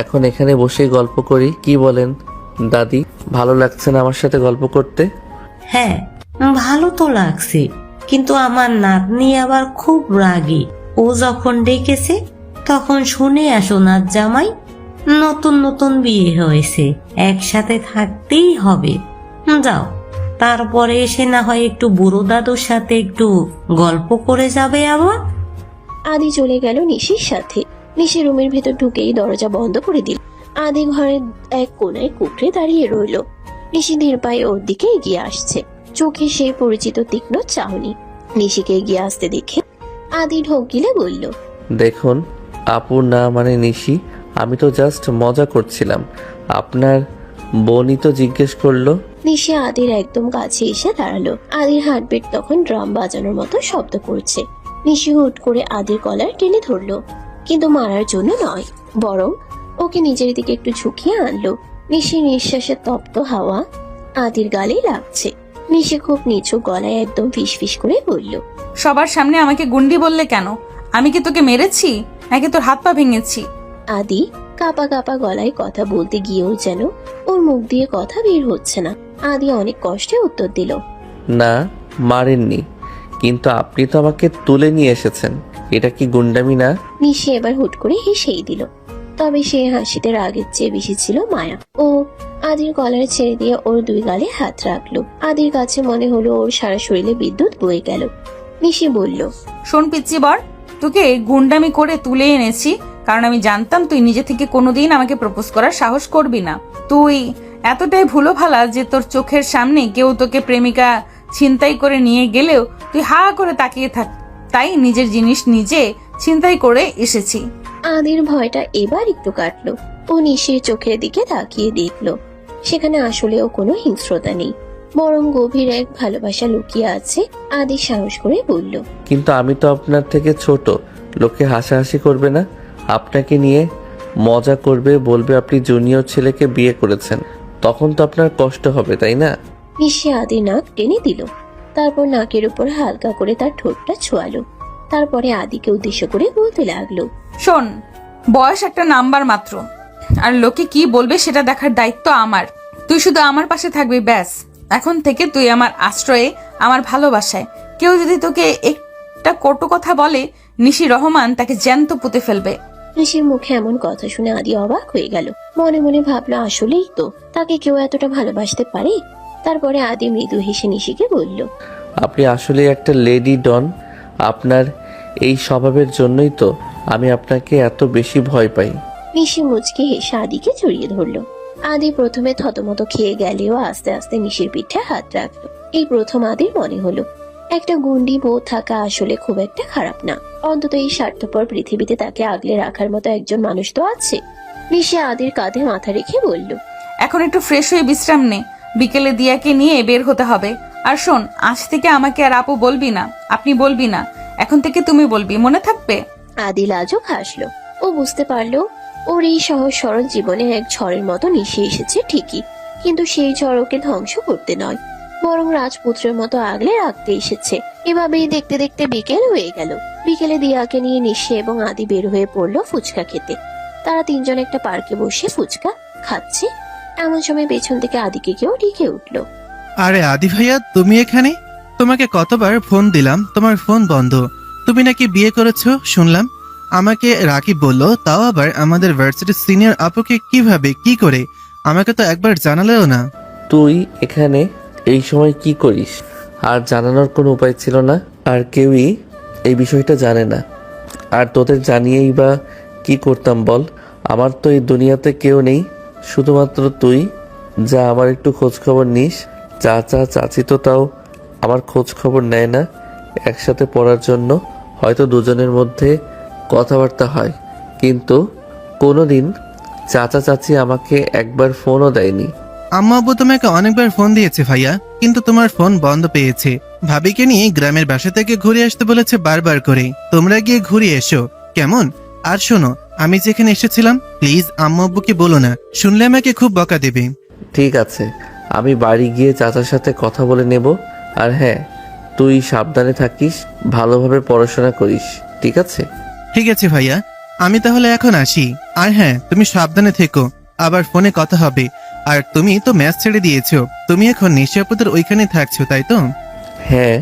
এখন এখানে বসে গল্প করি, কি বলেন দাদি? ভালো লাগছে না আমার সাথে গল্প করতে? হ্যাঁ, ভালো তো লাগছে, কিন্তু আমার নাতনি আবার খুব রাগী। ও যখন ডেকেছে তখন শুনে আসো না জামাই, নতুন নতুন বিয়ে হয়েছে, একসাথে থাকতেই হবে। যাও, তারপরে এসে না হয় একটু বুড়ো দাদুর সাথে একটু গল্প করে যাবে আবার। আদি চলে গেল নিশির সাথে। নিশি রুমের ভেতর ঢুকেই দরজা বন্ধ করে দিল। আদি ঘরের এক কোনায় কুকড়ে দাঁড়িয়ে রইল। নিশি ধীর পায়ে ওর দিকে এগিয়ে আসছে, চোখে সেই পরিচিত তীক্ষ্ণ চাহনি। নিশিকে এগিয়ে আসতে দেখে আদি ঢোক গিলে বলল, দেখুন আপু না মানে নিশি, আমি তো জাস্ট মজা করছিলাম। আপনার বোনই তো জিজ্ঞেস করলো। নিশি আদির একদম কাছে এসে দাঁড়ালো। আদির হার্টবিট তখন ড্রাম বাজানোর মতো শব্দ করছে। নিশি হুট করে আদির কলার টেনে ধরলো, কিন্তু মারার জন্য নয়, বরং ওকে নিজের দিকে একটু ঝুঁকিয়ে আনলো। নিশির নিঃশ্বাসের তপ্ত হাওয়া আদির গালে লাগছে। নিশি খুব নিচু গলায় একদম ফিসফিস করে বলল, সবার সামনে আমাকে গুন্ডি বললে কেন? আমি কি তোকে মেরেছি নাকি তোর হাত পা ভেঙেছি? আদি কাপা কাপা গলায় কথা বলতে গিয়েও যেন ওর মুখ দিয়ে কথা বের হচ্ছে না। আদি অনেক কষ্টে উত্তর দিল, না, মারেননি, কিন্তু আপনি তো আমাকে তুলে নিয়ে এসেছেন। এটা কি গুন্ডামি না? নিশি এবার হুট করে হেসেই দিল। তবে সে হাসিতে রাগের চেয়ে বেশি ছিল মায়া। ও আদির কলার ছেড়ে দিয়ে ওর 2 গালে হাত রাখলো। আদির কাছে মনে হলো ওর সারা শরীরে বিদ্যুৎ বয়ে গেল। নিশি বলল, শোন পিচ্চি বর, তোকে গুন্ডামি করে তুলে এনেছি কারণ আমি জানতাম তুই নিজে থেকে কোনোদিন আমাকে প্রপোজ করার সাহস করবি না। তুই এতটাই ভুলো ভালা যে তোর চোখের সামনে কেউ তোকে প্রেমিকা ছিনতাই করে নিয়ে গেলেও তুই হা করে তাকিয়ে থাক। তাই নিজের জিনিস নিজে ছিনতাই করে এসেছি। আদির ভয়টা এবার একটু কাটলো। ও নিশির চোখের দিকে তাকিয়ে দেখলো সেখানে আসলেও কোনো হিংস্রতা নেই, বরং গভীর এক ভালোবাসা লুকিয়ে আছে। আদি সাহস করে বলল, কিন্তু আমি তো আপনার থেকে ছোট, লোকে হাসাহাসি করবে না? আপনাকে নিয়ে মজা করবে, বলবে আপনি জুনিয়র ছেলেকে বিয়ে করেছেন, তখন তো আপনার কষ্ট হবে, তাই না? নিশি আদি নাক টেনে দিল, তারপর নাকের উপর হালকা করে তার ঠোঁটটা ছোঁয়ালো। তারপরে আদিকে উদ্দেশ্য করে বলতে লাগলো, শোন, বয়স একটা নাম্বার মাত্র, আর লোকে কি বলবে সেটা দেখার দায়িত্ব আমার। তুই শুধু আমার পাশে থাকবি, ব্যাস। এখন থেকে তুই আমার আশ্রয়ে, আমার ভালোবাসায়। কেউ যদি তোকে একটা কটু কথা বলে, নিশি রহমান তাকে জ্যান্ত পুঁতে ফেলবে। নিশির মুখে এমন কথা শুনে আদি অবাক হয়ে গেল। মনে মনে ভাবলো আসলেই তো, তাকে কেউ এতটা ভালোবাসতে পারে। তারপরে আদি মৃদু হেসে নিশিকে বলল, আপনি আসলে একটা লেডি ডন। আপনার এই স্বভাবের জন্যই তো আমি আপনাকে এত বেশি ভয় পাই। নিশি মুচকি হেসে আদিকে জড়িয়ে ধরলো। আদি প্রথমে থতমত খেয়ে গেলেও আস্তে আস্তে নিশির পিঠে হাত রাখলো। এই প্রথম আদির মনে হলো একটা গুন্ডি বউ থাকা আসলে খুব একটা খারাপ না। অন্তত এই স্বার্থপর পৃথিবীতে তাকে আগলে রাখার মতো একজন মানুষ তো আছে। নিশি আদির কাঁধে মাথা রেখে বলল, এখন একটু ফ্রেশ হয়ে বিশ্রাম নে, বিকেলে দিয়াকে নিয়ে বের হতে হবে। আর শোন, আজ থেকে আমাকে আর আপু বলবি না, আপনি বলবি না, এখন থেকে তুমি বলবি, মনে থাকবে? আদি লাজুক হাসলো। ও বুঝতে পারলো ওর এই সহজ সরল জীবনে এক ঝড়ের মতো নিশে এসেছে ঠিকই, কিন্তু সেই ঝড় ওকে ধ্বংস করতে নয়, বরং রাজপুত্রের মতো আগলে রাখতে এসেছে। এভাবেই দেখতে দেখতে বিকেল হয়ে গেল। বিকেলে দিয়াকে নিয়ে নিশে এবং আদি বের হয়ে পড়লো ফুচকা খেতে। তারা 3 জন একটা পার্কে বসে ফুচকা খাচ্ছে। এমন সময় পেছন থেকে আদিকে কেউ ডেকে উঠলো, আরে আদি ভাইয়া, তুমি এখানে? তোমাকে কতবার ফোন দিলাম, তোমার ফোন বন্ধ। তুমি নাকি বিয়ে করেছো শুনলাম। আমাকে রাকিব বললো, তাও আবার আমাদের ভার্সিটির সিনিয়র আপুকে। কিভাবে, কি করে? আমাকে তো একবার জানালেও না। তুই এখানে এই সময় কি করিস? আর জানানোর কোনো উপায় ছিল না, আর কেউই এই বিষয়টা জানে না। আর তোদের জানিয়েই বা কি করতাম বল? আমার তো এই দুনিয়াতে কেউ নেই, শুধুমাত্র তুই। যা আমার একটু খোঁজ খবর নিস। চাচা চাচি তো তাও আমার খোঁজ খবর নেয় না। একসাথে পড়ার জন্য হয়তো দুজনের মধ্যে কথাবার্তা হয়, কিন্তু কোনোদিন চাচা চাচি আমাকে একবার ফোনও দেয়নি। আম্মা আব্বু তোমাকে অনেকবার ফোন দিয়েছে ভাইয়া, কিন্তু তোমার ফোন বন্ধ পেয়েছে। ভাবিকে নিয়ে গ্রামের বাসা থেকে ঘুরে আসতে বলেছে বারবার করে। তোমরা গিয়ে ঘুরে এসো কেমন? আর শোনো, আমি যেখানে এসেছিলাম প্লিজ আম্মা আব্বুকে বলো না, শুনলে আমাকে খুব বকা দেবে। ঠিক আছে, আমি বাড়ি গিয়ে চাচার সাথে কথা বলে নেব। আর হ্যাঁ, তুই সাবধানে থাকিস, ভালোভাবে পড়াশোনা করিস, ঠিক আছে? ঠিক আছে ভাইয়া, আমি তাহলে এখন আসি। আর হ্যাঁ, তুমি সাবধানে থেকো, আবার ফোনে কথা হবে। আর তুমি তো ম্যাচ ছেড়ে দিয়েছো, তুমি এখন নিশাপুদের ওইখানে থাকছো তাই তো? হ্যাঁ,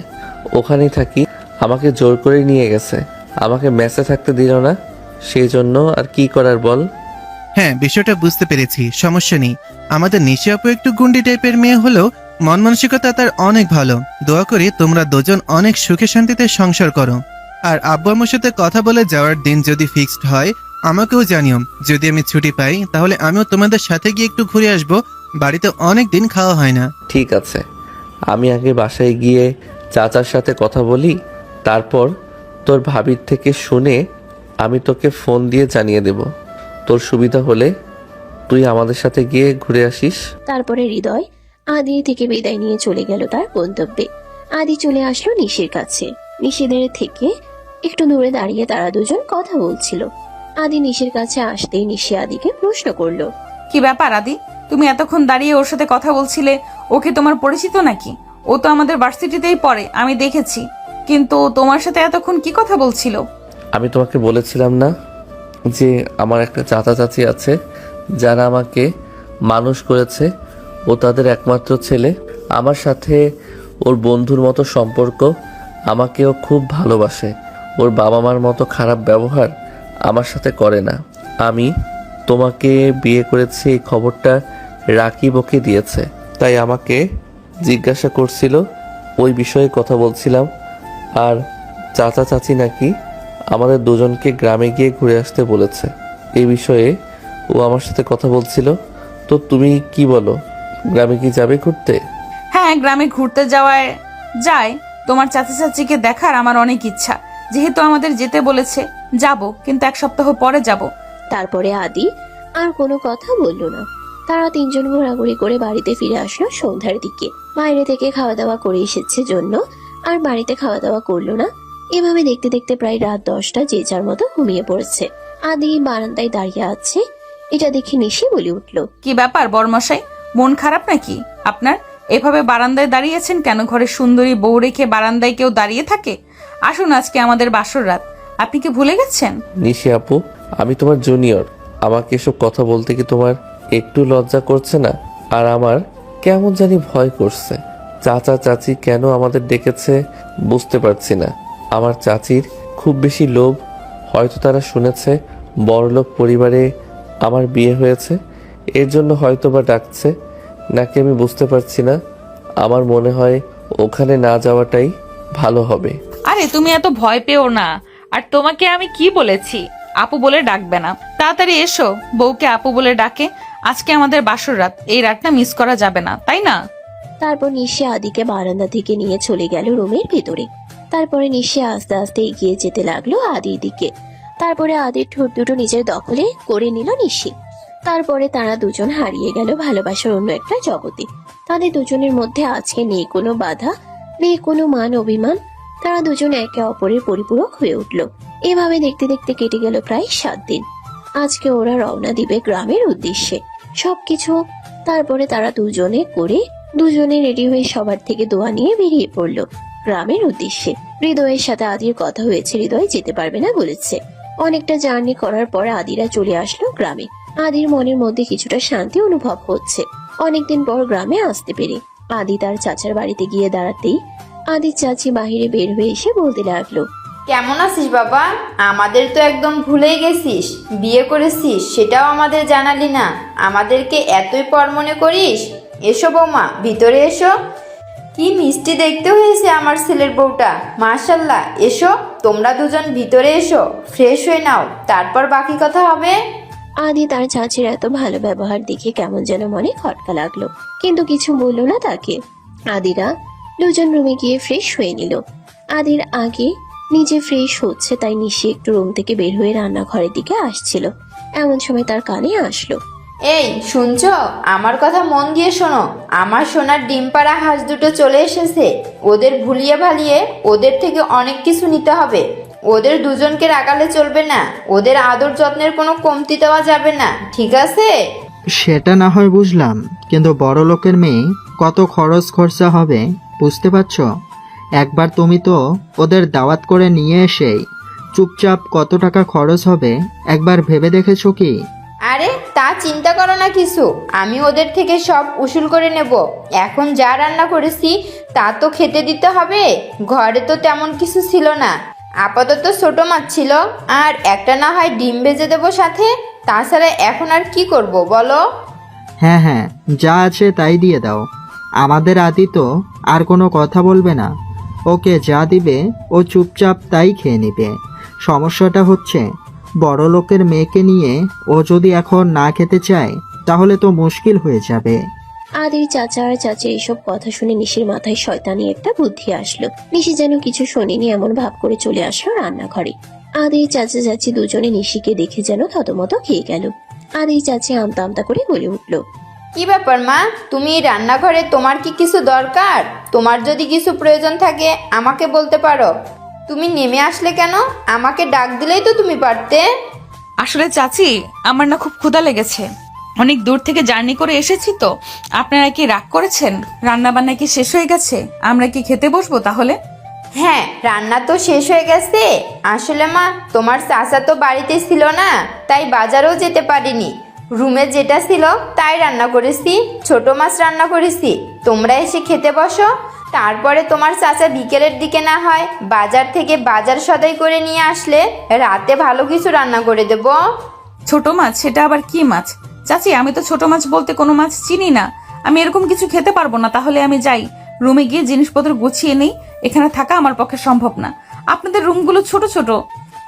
ওখানেই থাকি। আমাকে জোর করে নিয়ে গেছে, আমাকে মেসে থাকতে দিল না, সেই জন্য আর কি করার বল। হ্যাঁ, বিষয়টা বুঝতে পেরেছি, সমস্যা নেই। আমাদের নিশি আপু একটু গুন্ডি টাইপের মেয়ে হলেও মন মানসিকতা তার অনেক ভালো। দোয়া করি তোমরা দুজন অনেক সুখে শান্তিতে সংসার করো। আর আব্বু আম্মুর সাথে কথা বলে যাওয়ার দিন যদি ফিক্সড হয় আমাকেও জানিও। যদি আমি ছুটি পাই তাহলে আমিও তোমাদের সাথে গিয়ে একটু ঘুরে আসবো, বাড়িতে অনেক দিন খাওয়া হয় না। ঠিক আছে, আমি আগে বাসায় গিয়ে চাচার সাথে কথা বলি, তারপর তোর ভাবির থেকে শুনে আমি তোকে ফোন দিয়ে জানিয়ে দেব। তোর সুবিধা হলে তুই আমাদের সাথে গিয়ে ঘুরে আসিস। তারপরে হৃদয় আদি থেকে বিদায় নিয়ে চলে গেল তার গন্তব্যে। আদি চলে আসলো নিশির কাছে। নিশিদের থেকে একটু দূরে দাঁড়িয়ে তারা দুজন কথা বলছিল। আদি নিশির কাছে আসতেই নিশি আদিকে প্রশ্ন করলো, কি ব্যাপার আদি, তুমি এতক্ষণ দাঁড়িয়ে ওর সাথে কথা বলছিলে? ও কি তোমার পরিচিত নাকি? ও তো আমাদের ভার্সিটিতেই পড়ে, আমি দেখেছি। কিন্তু তোমার সাথে এতক্ষণ কি কথা বলছিল? আমি তোমাকে বলেছিলাম না যে আমার একটা চাচা চাচি আছে যারা আমাকে মানুষ করেছে, ও তাদের একমাত্র ছেলে। আমার সাথে ওর বন্ধুর মতো সম্পর্ক, আমাকেও খুব ভালোবাসে। ওর বাবা মার মতো খারাপ ব্যবহার আমার সাথে করে না। আমি তোমাকে বিয়ে করেছি এই খবরটা রাকিব ওকে দিয়েছে, তাই আমাকে জিজ্ঞাসা করছিল, ওই বিষয়ে কথা বলছিলাম। আর চাচা চাচি নাকি আমাদের দুজনকে গ্রামে গিয়ে ঘুরে আসতে বলেছে, এই বিষয়ে ও আমার সাথে কথা বলছিল। তো তুমি কি বলো, গ্রামে কি যাবে ঘুরতে? হ্যাঁ, গ্রামে ঘুরতে যায়। তোমার চাচা চাচিকে দেখার আমার অনেক ইচ্ছা। যেহেতু আমাদের যেতে বলেছে যাব, কিন্তু 1 সপ্তাহ পরে যাব। তারপরে আদি আর কোনো কথা বলল না। তারা তিনজন ঘোরাঘুরি করে বাড়িতে ফিরে আসলো সন্ধ্যার দিকে। বাইরে থেকে খাওয়া দাওয়া করে এসেছে জন্য আর বাড়িতে খাওয়া দাওয়া করলো না। এভাবে দেখতে দেখতে প্রায় রাত 10টা, যে যার মতো ঘুমিয়ে পড়েছে। আদি বারান্দায় দাঁড়িয়ে আছে, এটা দেখে নিশি বলে উঠল, কি ব্যাপার বরমশাই, মন খারাপ নাকি আপনার? এভাবে বারান্দায় দাঁড়িয়েছেন কেন? ঘরে সুন্দরী বউ রেখে বারান্দায় কেউ দাঁড়িয়ে থাকে? আসুন, আজকে আমাদের বাসর রাত, আপনি কি ভুলে গেছেন? নিশি আপু, আমি তোমার জুনিয়র, আমাকে এসব কথা বলতে কি তোমার একটু লজ্জা করছে না? আর আমার কেমন জানি ভয় করছে। চাচা চাচি কেন আমাদের ডেকেছে বুঝতে পারছি না। আমার চাচির খুব বেশি লোভ, হয়তো তারা শুনেছে বড়লোক পরিবারে আমার বিয়ে হয়েছে, এর জন্য হয়তো বা ডাকছে, নাকি আমি বুঝতে পারছি না। আমার মনে হয় ওখানে না যাওয়াটাই ভালো হবে। আরে তুমি এত ভয় পেও না। আর তোমাকে আমি কি বলেছি আপু বলে ডাকবে না? তাড়াতাড়ি এসো, বউকে আপু বলে ডাকে। আজকে আমাদের বাসর রাত, এই রাতটা মিস করা যাবে না, তাই না? তারপর নিশি আদিকে বারান্দা থেকে নিয়ে চলে গেল রুমের ভিতরে। তারপরে নিশি আস্তে আস্তে এগিয়ে যেতে লাগলো আদির দিকে। তারপরে আদির ঠোঁট দুটো নিজের দখলে করে নিল নিশি। তারপরে তারা দুজন হারিয়ে গেল ভালোবাসার অন্য একটা জগতে। তাদের দুজনের মধ্যে আজকে নেই কোনো বাধা, নেই কোনো মান অভিমান। তারা দুজন একে অপরের পরিপূরক হয়ে উঠল। এভাবে দেখতে দেখতে কেটে গেল প্রায় 7 দিন। আজকে ওরা রওনা দিবে গ্রামের উদ্দেশ্যে। সবকিছু তারপরে তারা দুজনে রেডি হয়ে সবার থেকে দোয়া নিয়ে বেরিয়ে পড়লো গ্রামের উদ্দেশ্যে। হৃদয়ের সাথে আদির কথা হয়েছে, হৃদয় যেতে পারবে না বলেছে। অনেকটা জার্নি করার পর আদিরা চলে আসলো গ্রামে। আদির মনের মধ্যে কিছুটা শান্তি অনুভব হচ্ছে অনেকদিন পর গ্রামে আসতে পেরে। আদি তার চাচার বাড়িতে গিয়ে দাঁড়াতেই আদির চাচি বাহিরে বের হয়ে এসে বলতে লাগলো, কেমন আছিস বাবা? আমাদের তো একদম ভুলেই গেছিস। বিয়ে করেছিস সেটাও আমাদের জানালি না, আমাদেরকে এতই পর মনে করিস। এসো বৌমা, ভিতরে এসো। কি মিষ্টি দেখতে হয়েছে আমার ছেলের বউটা, মাশাল্লাহ। এসো তোমরা দুজন ভিতরে এসো, ফ্রেশ হয়ে নাও, তারপর বাকি কথা হবে। আদি তার চাচির এত ভালো ব্যবহার দেখে কেমন যেন মনে খটকা লাগলো, কিন্তু কিছু বলল না তাকে। আদিরা দুজন রুমে গিয়ে ফ্রেশ হয়ে নিল। আদির আগে নিজে ফ্রেশ হচ্ছে, তাই নিশি একটু রুম থেকে বের হয়ে রান্নাঘরের দিকে আসছিল। এমন সময় তার কানে আসলো। এই শুনছো, আমার কথা মন দিয়ে শোনো। আমার সোনার ডিম পাড়া হাঁস দুটো চলে এসেছে। ওদের ভুলিয়ে ভালিয়ে ওদের থেকে অনেক কিছু নিতে হবে। ওদের দুজনকে রাগালে চলবে না। ওদের আদর যত্নের কোনো কমতি দেওয়া যাবে না, ঠিক আছে? সেটা না হয় বুঝলাম, কিন্তু বড় লোকের মেয়ে, কত খরচ খরচা হবে বুঝতে পারছো? একবার তুমি তো ওদের দাওয়াত করে নিয়ে এসেই চুপচাপ কত টাকা খরচ হবে একবার ভেবে দেখেছো কি? আরে তা চিন্তা করো না কিছু, আমি ওদের থেকে সব উসুল করে নেব। এখন যা রান্না করেছি তা তো খেতে দিতে হবে। ঘরে তো তেমন কিছু ছিল না, আপাতত ছোট মাছ ছিল, আর একটা না হয় ডিম ভেজে দেবো সাথে। তাছাড়া এখন আর কি করব বলো? হ্যাঁ হ্যাঁ, যা আছে তাই দিয়ে দাও। আমাদের আদি তো আর কোনো কথা বলবে না। ওকে যা দিবে ও চুপচাপ তাই খেয়ে নেবে। সমস্যাটা হচ্ছে বড় লোকের মেয়েকে নিয়ে ও যদি এখন না খেতে চায় তাহলে তো মুশকিল হয়ে যাবে। আদির চাচা আর চাচি এইসব কথা শুনে নিশির মাথায় শয়তানি একটা বুদ্ধি আসলো। নিশি যেন কিছু শোনেনি এমন ভাব করে চলে আসলো রান্নাঘরে। আদির চাচা চাচি দুজনে নিশিকে দেখে যেন থতমত খেয়ে গেল। আদির চাচি আমতা আমতা করে বলে উঠল, কি ব্যাপার মা, তুমি রান্নাঘরে? তোমার কি কিছু দরকার? তোমার যদি কিছু প্রয়োজন থাকে আমাকে বলতে পারো। তুমি নেমে আসলে কেন? আমাকে ডাক দিলেই তো তুমি পারতে। আসলে চাচি, আমার না খুব ক্ষুধা লেগেছে। অনেক দূর থেকে জার্নি করে এসেছি তো। আপনারা কি রাগ করেছেন? রান্না বান্না কি শেষ হয়ে গেছে? আমরা কি খেতে বসবো তাহলে? হ্যাঁ, রান্না তো শেষ হয়ে গেছে। আসলে মা, তোমার চাচা তো বাড়িতে ছিল না, তাই বাজারেও যেতে পারিনি। রুমে যেটা ছিল তাই রান্না করেছি, ছোট মাছ রান্না করেছি। তোমরা এসে খেতে বসো, তারপরে তোমার চাচা বিকেলের দিকে না হয় বাজার থেকে বাজার সদাই করে নিয়ে আসলে রাতে ভালো কিছু রান্না করে দেব। ছোট মাছ? সেটা আবার কি মাছ? চাচি, আমি তো ছোট মাছ বলতে কোনো মাছ চিনি না। আমি এরকম কিছু খেতে পারবো না। তাহলে আমি যাই, রুমে গিয়ে জিনিসপত্র গুছিয়ে নেই। এখানে থাকা আমার পক্ষে সম্ভব না। আপনাদের রুমগুলো ছোট ছোট,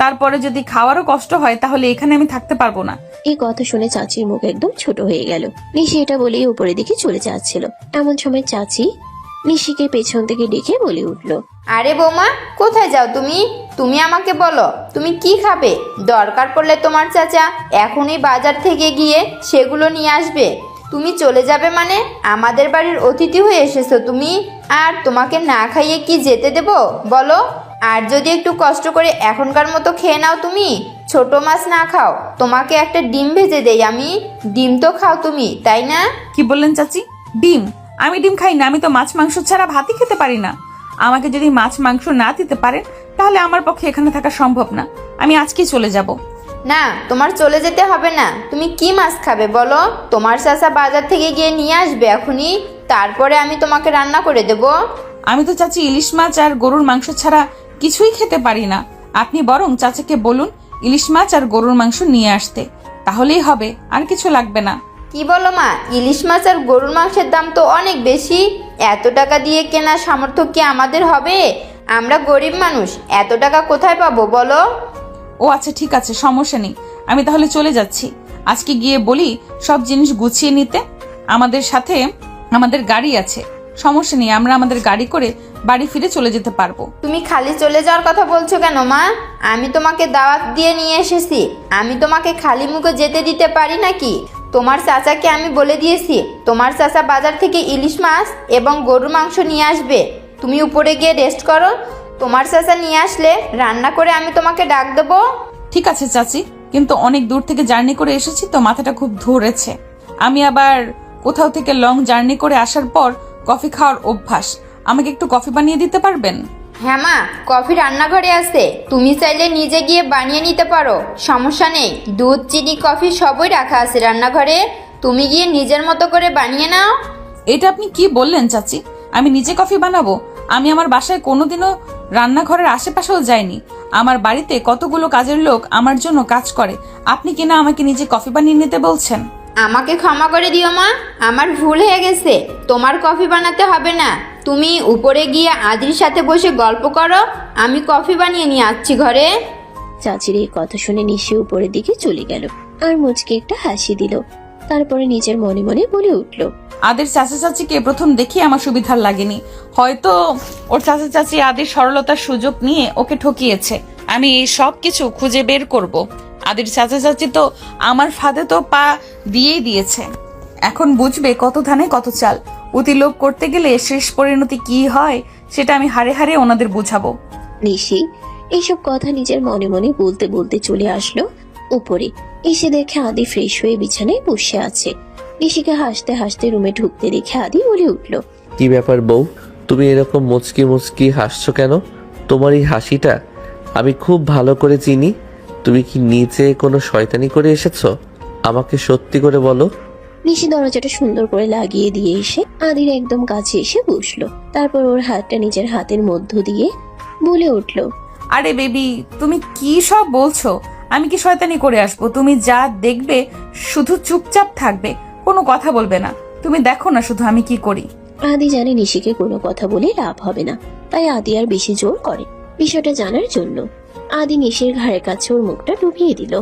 তারপরে যদি খাওয়ারও কষ্ট হয় তাহলে এখানে আমি থাকতে পারবো না। এই কথা শুনে চাচির মুখ একদম ছোট হয়ে গেল। নিশি এটা বলেই উপরের দিকে চলে যাচ্ছিল। এমন সময় চাচি নিশিকে পেছন থেকে ডেকে বলে উঠল, আরে বৌমা, কোথায় যাও তুমি? তুমি আমাকে বলো তুমি কি খাবে। দরকার পড়লে তোমার চাচা এখনই বাজার থেকে গিয়ে সেগুলো নিয়ে আসবে। তুমি চলে যাবে মানে? আমাদের বাড়ির অতিথি হয়ে এসেছো তুমি, আর তোমাকে না খাইয়ে কি যেতে দেব বলো? আর যদি একটু কষ্ট করে এখনকার মতো খেয়ে নাও তুমি, ছোট মাছ না খাও, তোমাকে একটা ডিম ভেজে দেই আমি। ডিম তো খাও তুমি, তাই না? কি বললেন চাচি? ডিম? আমি ডিম খাই না। আমি তো মাছ মাংস ছাড়া ভাতই খেতে পারি না। আমাকে যদি মাছ মাংস না দিতে পারেন তাহলে আমার পক্ষে এখানে থাকা সম্ভব না। আমি আজকেই চলে যাব। না, তোমার চলে যেতে হবে না। তুমি কি মাছ খাবে বলো? তোমার চাচা বাজার থেকে গিয়ে নিয়ে আসবে এখনই, তারপরে আমি তোমাকে রান্না করে দেব। আমি তো চাচি ইলিশ মাছ আর গরুর মাংস ছাড়া কিছুই খেতে পারি না। আপনি বরং চাচাকে বলুন ইলিশ মাছ আর গরুর মাংস নিয়ে আসতে, তাহলেই হবে, আর কিছু লাগবে না। কি বলো মা, ইলিশ মাছ আর গরুর মাংসের দাম তো অনেক বেশি। এত টাকা দিয়ে কেনার সামর্থ্য কি আমাদের হবে? আমরা গরিব মানুষ, এত টাকা কোথায় পাবো বলো? ও আচ্ছা, ঠিক আছে, সমস্যা নেই। আমি তাহলে চলে যাচ্ছি। আজকে গিয়ে বলি সব জিনিস গুছিয়ে নিতে। আমাদের সাথে আমাদের গাড়ি আছে, সমস্যা নেই। আমরা আমাদের গাড়ি করে বাড়ি ফিরে চলে যেতে পারবো। তুমি খালি চলে যাওয়ার কথা বলছো কেন মা? আমি তোমাকে দাওয়াত দিয়ে নিয়ে এসেছি। আমি তোমাকে খালি মুখে যেতে দিতে পারি নাকি? তোমার চাচাকে আমি বলে দিয়েছি তোমার চাচা বাজার থেকে ইলিশ মাছ এবং গরুর মাংস নিয়ে আসবে। তুমি উপরে গিয়ে রেস্ট করো। তোমার চাচা নিয়ে আসলে রান্না করে আমি তোমাকে ডাক দেবো। ঠিক আছে চাচি, কিন্তু অনেক দূর থেকে জার্নি করে এসেছি তো মাথাটা খুব ধরেছে। আমি আবার কোথাও থেকে লং জার্নি করে আসার পর কফি খাওয়ার অভ্যাস। আমাকে একটু কফি বানিয়ে দিতে পারবেন? হ্যাঁ মা, কফি রান্নাঘরে আছে, তুমি চাইলে নিজে গিয়ে বানিয়ে নিতে পারো, সমস্যা নেই। দুধ, চিনি, কফি সবই রাখা আছে রান্নাঘরে। তুমি গিয়ে নিজের মতো করে বানিয়ে নাও। এটা আপনি কি বললেন চাচি? আমি নিজে কফি বানাবো? আমি আমার বাসায় কোনোদিনও রান্নাঘরের আশেপাশেও যাইনি। আমার বাড়িতে কতগুলো কাজের লোক আমার জন্য কাজ করে, আপনি কিনা আমাকে নিজে কফি বানিয়ে নিতে বলছেন? আমাকে ক্ষমা করে দিও মা, আমার ভুল হয়ে গেছে। তোমার কফি বানাতে হবে না। তুমি উপরে গিয়ে আদির সাথে বসে গল্প করো, আমি কফি বানিয়ে নিয়ে আসছি ঘরে। চাচির এই কথা শুনে নিশি উপরের দিকে চলে গেল আর মুচকে একটা হাসি দিল। তারপরে নিজের মনে মনে বলে উঠল, আদের চাচা চাচিকে প্রথম দেখি আমার সুবিধার লাগেনি। হয়তো ওর চাচা চাচি আদের সরলতার সুযোগ নিয়ে ওকে ঠকিয়েছে। আমি এই সব কিছু খুঁজে বের করব। আদির চাচা চাচি তো আমার ফাঁদে তো পা দিয়েই দিয়েছে। এখন বুঝবে কত ধানে কত চাল। অতি লোভ করতে গেলে শেষ পরিণতি কি হয় সেটা আমি হাড়ে হাড়ে ওনাদের বুঝাবো। নিশি এইসব কথা নিজের মনে মনে বলতে বলতে চলে আসলো উপরে। এসে দেখে আদি ফ্রেশ হয়ে বিছানায় বসে আছে। নিশিকে হাসতে হাসতে রুমে ঢুকতে দেখে আদি বলে উঠলো, কি ব্যাপার বউ, তুমি এরকম মুচকি মুচকি হাসছো কেন? তোমার এই হাসিটা আমি খুব ভালো করে চিনি। তুমি কি নিচে কোনো শয়তানি করে এসেছো? আমাকে সত্যি করে বলো। নিশি দরজাটা সুন্দর করে লাগিয়ে দিয়ে এসে আদির একদম কাছে এসে বসলো। তারপর ওর হাতটা নিজের হাতের মধ্য দিয়ে বলে উঠলো, আরে বেবি, তুমি কি সব বলছো? আমি কি শয়তানি করে আসবো? তুমি যা দেখবে শুধু চুপচাপ থাকবে, কোনো কথা বলবে না। তুমি দেখো না শুধু আমি কি করি। আদি জানে নিশিকে কোনো কথা বলে লাভ হবে না, তাই আদি আর বেশি জোর করে বিষয়টা জানার জন্য। আদি নিশির ঘাড়ের কাছে ওর মুখটা ডুবিয়ে দিল।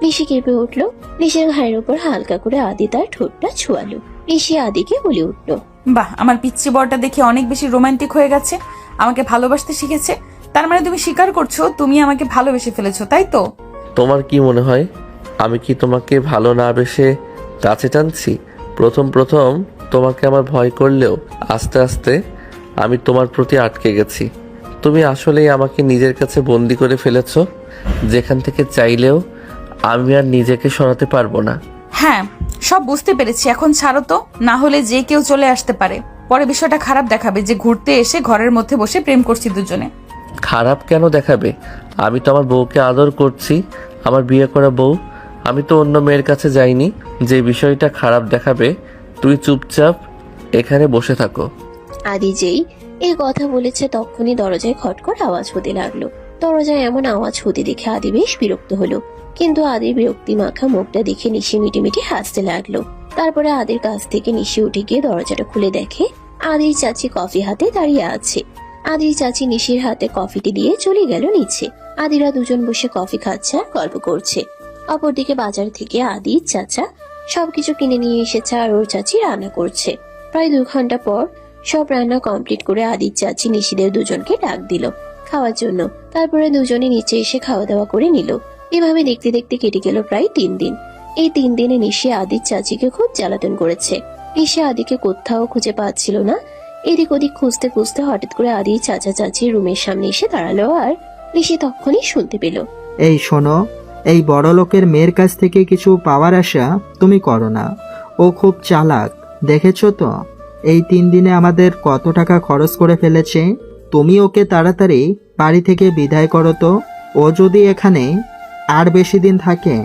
নিশি কেঁপে উঠলো। নিশির ঘাড়ের উপর হালকা করে আদি তার ঠোঁটটা ছুয়ালো। নিশি আদিকে বলে উঠলো, বাহ, আমার পিচ্চি বরটা দেখে অনেক বেশি রোমান্টিক হয়ে গেছে, আমাকে ভালোবাসতে শিখেছে। তার মানে তুমি স্বীকার করছো তুমি আমাকে ভালোবেসে ফেলেছো, তাই তো? তোমার কি মনে হয় আমি কি তোমাকে ভালো না বেসে কাছে টানছি? প্রথম প্রথম তোমাকে আমার ভয় করলেও আস্তে আস্তে আমি তোমার প্রতি আটকে গেছি। তুমি আসলেই আমাকে নিজের কাছে বন্দি করে ফেলেছো, যেখান থেকে চাইলেও আমি আর নিজেকে সরাতে পারবো না। হ্যাঁ, সব বুঝতে পেরেছি, এখন ছাড়ো তো, না হলে যে কেউ চলে আসতে পারে। পরে বিষয়টা খারাপ দেখাবে যে ঘুরতে এসে ঘরের মধ্যে বসে প্রেম করছি দুজনে। খারাপ কেন দেখাবে? আমি তো আমার বউকে আদর করছি, আমার বিয়ে করা বউ। আমি তো অন্য মেয়ের কাছে যাইনি। যে বিষয়টা খারাপ দেখাবে, তুই চুপচাপ এখানে বসে থাকো। আদি যেই এই কথা বলেছে তখনই দরজায় খটখট আওয়াজ হতে লাগলো। দরজায় এমন আওয়াজ হতে দেখে আদি বেশ বিরক্ত হলো, কিন্তু আদির বিরক্তি মাখা মুখটা দেখে নিশি মিটিমিটি হাসতে লাগলো। তারপরে আদির কাছ থেকে নিশি উঠে গিয়ে দরজাটা খুলে দেখে আদির চাচি কফি হাতে দাঁড়িয়ে আছে। আদির চাচি নিশির হাতে কফিটি দিয়ে চলে গেল নিচে। আদিরা দুজন বসে কফি খাচ্ছে আর গল্প করছে। অপরদিকে বাজার থেকে আদির চাচা সবকিছু কিনে নিয়ে এসেছে আর ওর চাচি রান্না করছে। প্রায় 2 ঘন্টা পর সব রান্না কমপ্লিট করে আদির চাচি নিশিদের দুজনকে ডাক দিল খাওয়ার জন্য। তারপরে দুজনে নিচে এসে খাওয়া দাওয়া করে নিল। এভাবে দেখতে দেখতে কেটে গেল প্রায় 3 দিন। এই 3 দিনে নিশি আদির চাচিকে খুব জ্বালাতন করেছে। নিশি আদিকে কোথাও খুঁজে পাচ্ছিল না। এদিক ওদিক খুঁজতে খুঁজতে হঠাৎ করে আদির চাচা চাচির রুমের সামনে এসে দাঁড়ালো আর নিশি তখনই শুনতে পেল, এই শোনো, এই বড় লোকের মেয়ের কাছ থেকে কিছু পাওয়ার আশা তুমি করো না। ও খুব চালাক, দেখেছো তো এই 3 দিনে আমাদের কত টাকা খরচ করে ফেলেছে। তুমি ওকে তাড়াতাড়ি বাড়ি থেকে বিদায় করো তো। ও যদি এখানে আর বেশি দিন থাকে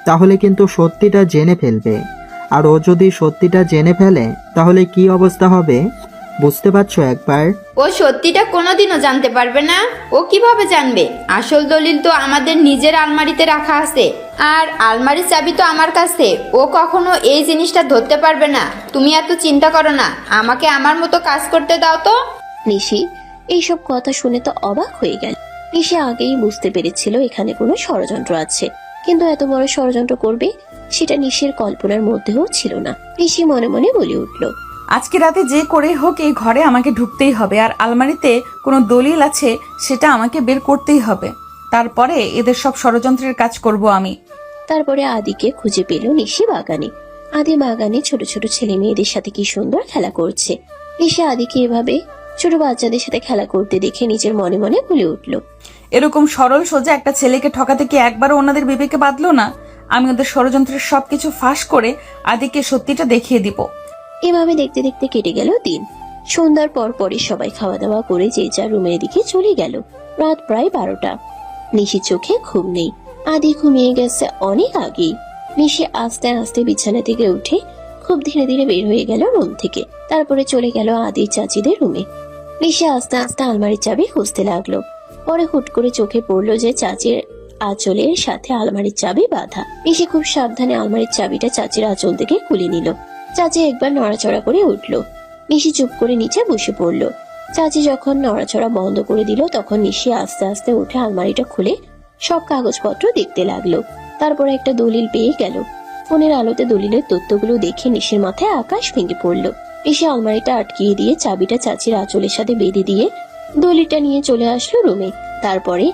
তাহলে কিন্তু সত্যিটা জেনে ফেলবে। আর ও যদি সত্যিটা জেনে ফেলে তাহলে কি অবস্থা হবে বুঝতে পারছো একবার? ও সত্যিটা কোনোদিনও জানতে পারবে না। ও কিভাবে জানবে? আসল দলিল তো আমাদের নিজের আলমারিতে রাখা আছে, আর আলমারির চাবি তো আমার কাছে। ও কখনো এই জিনিসটা ধরতে পারবে না। তুমি এত চিন্তা করো না, আমাকে আমার মতো কাজ করতে দাও তো। নিশি এইসব কথা শুনে তো অবাক হয়ে গেল। নিশি আগেই বুঝতে পেরেছিল এখানে কোনো ষড়যন্ত্র আছে, কিন্তু এত বড় ষড়যন্ত্র করবে সেটা নিশির কল্পনার মধ্যেও ছিল না। নিশি মনে মনে বলে উঠল, আজকে রাতে যে করে হোক এই ঘরে আমাকে ঢুকতেই হবে, আর আলমারিতে কোনো দলিল আছে সেটা আমাকে বের করতেই হবে। তারপরে এদের সব ষড়যন্ত্রের কাজ করব আমি। তারপরে আদিকে খুঁজে পেল নিশি বাগানে। আদি বাগানে ছোট ছোট ছেলে মেয়েদের সাথে কি সুন্দর খেলা করছে। নিশি আদিকে এভাবে ছোট বাচ্চাদের সাথে খেলা করতে দেখে নিজের মনে মনে বলে উঠল, এরকম সরল সোজা একটা ছেলেকে ঠকাতে কি একবারও ওনাদের বিবেকে বাঁধলো না? আমি ওদের ষড়যন্ত্রের সবকিছু ফাঁস করে আদিকে সত্যিটা দেখিয়ে দিব। এভাবে দেখতে দেখতে কেটে গেল দিন। সন্ধ্যার পর পরই সবাই খাওয়া দাওয়া করে যে যার রুমের দিকে চলে গেল। রাত প্রায় 12টা। নিশির চোখে ঘুম নেই। আদি ঘুমিয়ে গেছে অনেক আগেই। নিশি আস্তে আস্তে বিছানা থেকে উঠে খুব ধীরে ধীরে বের হয়ে গেল রুম থেকে। তারপরে চলে গেল আদির চাচিদের রুমে। নিশি আস্তে আস্তে আলমারির চাবি খুঁজতে লাগলো। পরে হুট করে চোখে পড়লো যে চাচির আঁচলের সাথে আলমারির চাবি বাঁধা। নিশি খুব সাবধানে আলমারির চাবিটা চাচির আঁচল থেকে খুলে নিল। চাচি একবার নড়াচড়া করে উঠলো। নিশি চুপ করে নিচে বসে পড়লো। চাচি যখন নড়াচড়া বন্ধ করে দিল তখন নিশি আস্তে আস্তে উঠে আলমারিটা খুলে সব কাগজপত্র দেখতে লাগলো। তারপরে একটা দলিল পেয়ে গেল। ফোনের আলোতে দলিলের তথ্যগুলো দেখে নিশির মাথায় আকাশ ভেঙে পড়লো। নিশি আলমারিটা আটকিয়ে দিয়ে চাবিটা চাচির আঁচলের সাথে বেঁধে দিয়ে দলিলটা নিয়ে চলে আসলো রুমে। তারপরে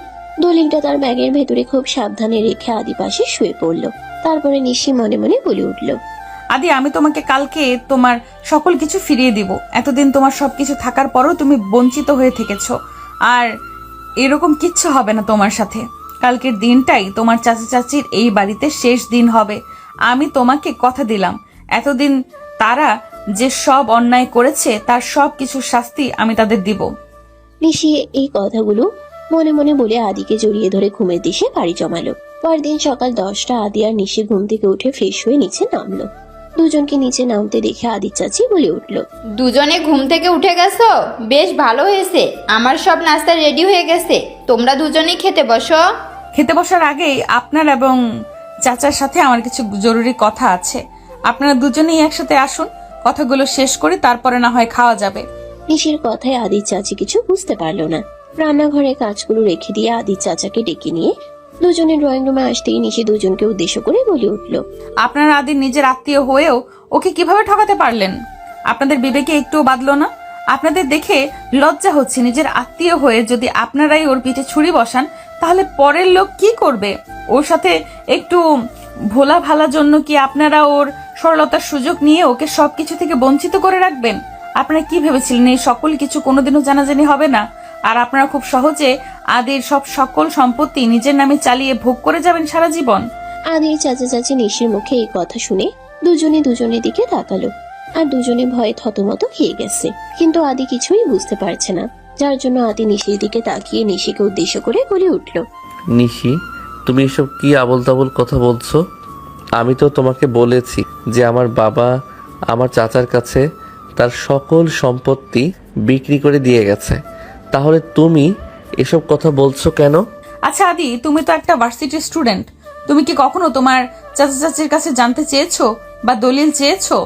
দলিলটা তার ব্যাগের ভেতরে খুব সাবধানে রেখে আদি পাশে শুয়ে পড়ল। তারপরে নিশি মনে মনে বলে উঠল, আদি আমি তোমাকে কালকে তোমার সকল কিছু ফিরিয়ে দিব। এতদিন তোমার সবকিছু থাকার পরও তুমি বঞ্চিত হয়ে থেকেছো, আর এরকম কিচ্ছু হবে না তোমার সাথে। কালকের দিনটাই তোমার চাচা চাচির এই বাড়িতে শেষ দিন হবে। আমি তোমাকে কথা দিলাম, এতদিন তারা যে সব অন্যায় করেছে তার সব কিছুর শাস্তি আমি তাদের দিব। নিশি এই কথাগুলো মনে মনে বলে আদিকে জড়িয়ে ধরে ঘুমের দিশে পাড়ি জমালো। পরদিন সকাল 10টা আদি আর নিশি ঘুম থেকে উঠে ফ্রেশ হয়ে নিচে নামলো। দুজনকে নিচে নামতে দেখে আদির চাচি বলে উঠল, দুজনে ঘুম থেকে উঠে গেছো? বেশ ভালো হয়েছে, আমার সব নাস্তা রেডি হয়ে গেছে, তোমরা দুজনেই খেতে বসো। খেতে বসার আগেই আপনার এবং চাচার সাথে আমার কিছু জরুরি কথা আছে। আপনারা দুজনেই একসাথে আসুন, কথাগুলো শেষ করে তারপরে না হয় খাওয়া যাবে। নিশির কথায় আদির চাচি কিছু বুঝতে পারলো না। রান্নাঘরে কাজগুলো রেখে দিয়ে আদির চাচাকে ডেকে নিয়ে দুজনে ড্রয়িং রুমে আসতেই নিশি দুজনকে উদ্দেশ্য করে বলে উঠল, আপনারা আদির নিজের আত্মীয় হয়েও ওকে কিভাবে ঠকাতে পারলেন? আপনাদের বিবেকে একটুও বাঁধলো না? আপনাদের দেখে লজ্জা হচ্ছে, নিজের আত্মীয় হয়ে যদি আপনারাই ওর পিঠে ছুরি বসান তাহলে পরের লোক কি করবে? ওর সাথে একটু ভোলা ভালার জন্য কি আপনারা ওর সরলতার সুযোগ নিয়ে ওকে সবকিছু থেকে বঞ্চিত করে রাখবেন? আপনারা কি ভেবেছিলেন এই সকল কিছু কোনোদিনও জানাজানি হবে না, আর আপনারা খুব সহজে আদির সকল সম্পত্তি নিজের নামে চালিয়ে ভোগ করে যাবেন সারা জীবন? আদির চাচা চাচি নিশির মুখে এই কথা শুনে দুজনে দুজনের দিকে তাকালো, আর দুজনে ভয়ে থতমত খেয়ে গেছে। কিন্তু আদি কিছুই বুঝতে পারছে না, যার জন্য আদি নিশির দিকে তাকিয়ে নিশিকে উদ্দেশ্য করে বলে উঠল, নিশি, তুমি এসব কি আবোল তাবোল কথা বলছো? আমি তো তোমাকে বলেছি যে আমার বাবা আমার চাচার কাছে তার সকল সম্পত্তি বিক্রি করে দিয়ে গেছে, তাহলে তুমি এসব কথা বলছো কেন? আচ্ছা আদি, তুমি তো একটা ভার্সিটির স্টুডেন্ট, তুমি কি কখনো তোমার চাচা চাচির কাছে জানতে চেয়েছো বা দলিল চেয়েছো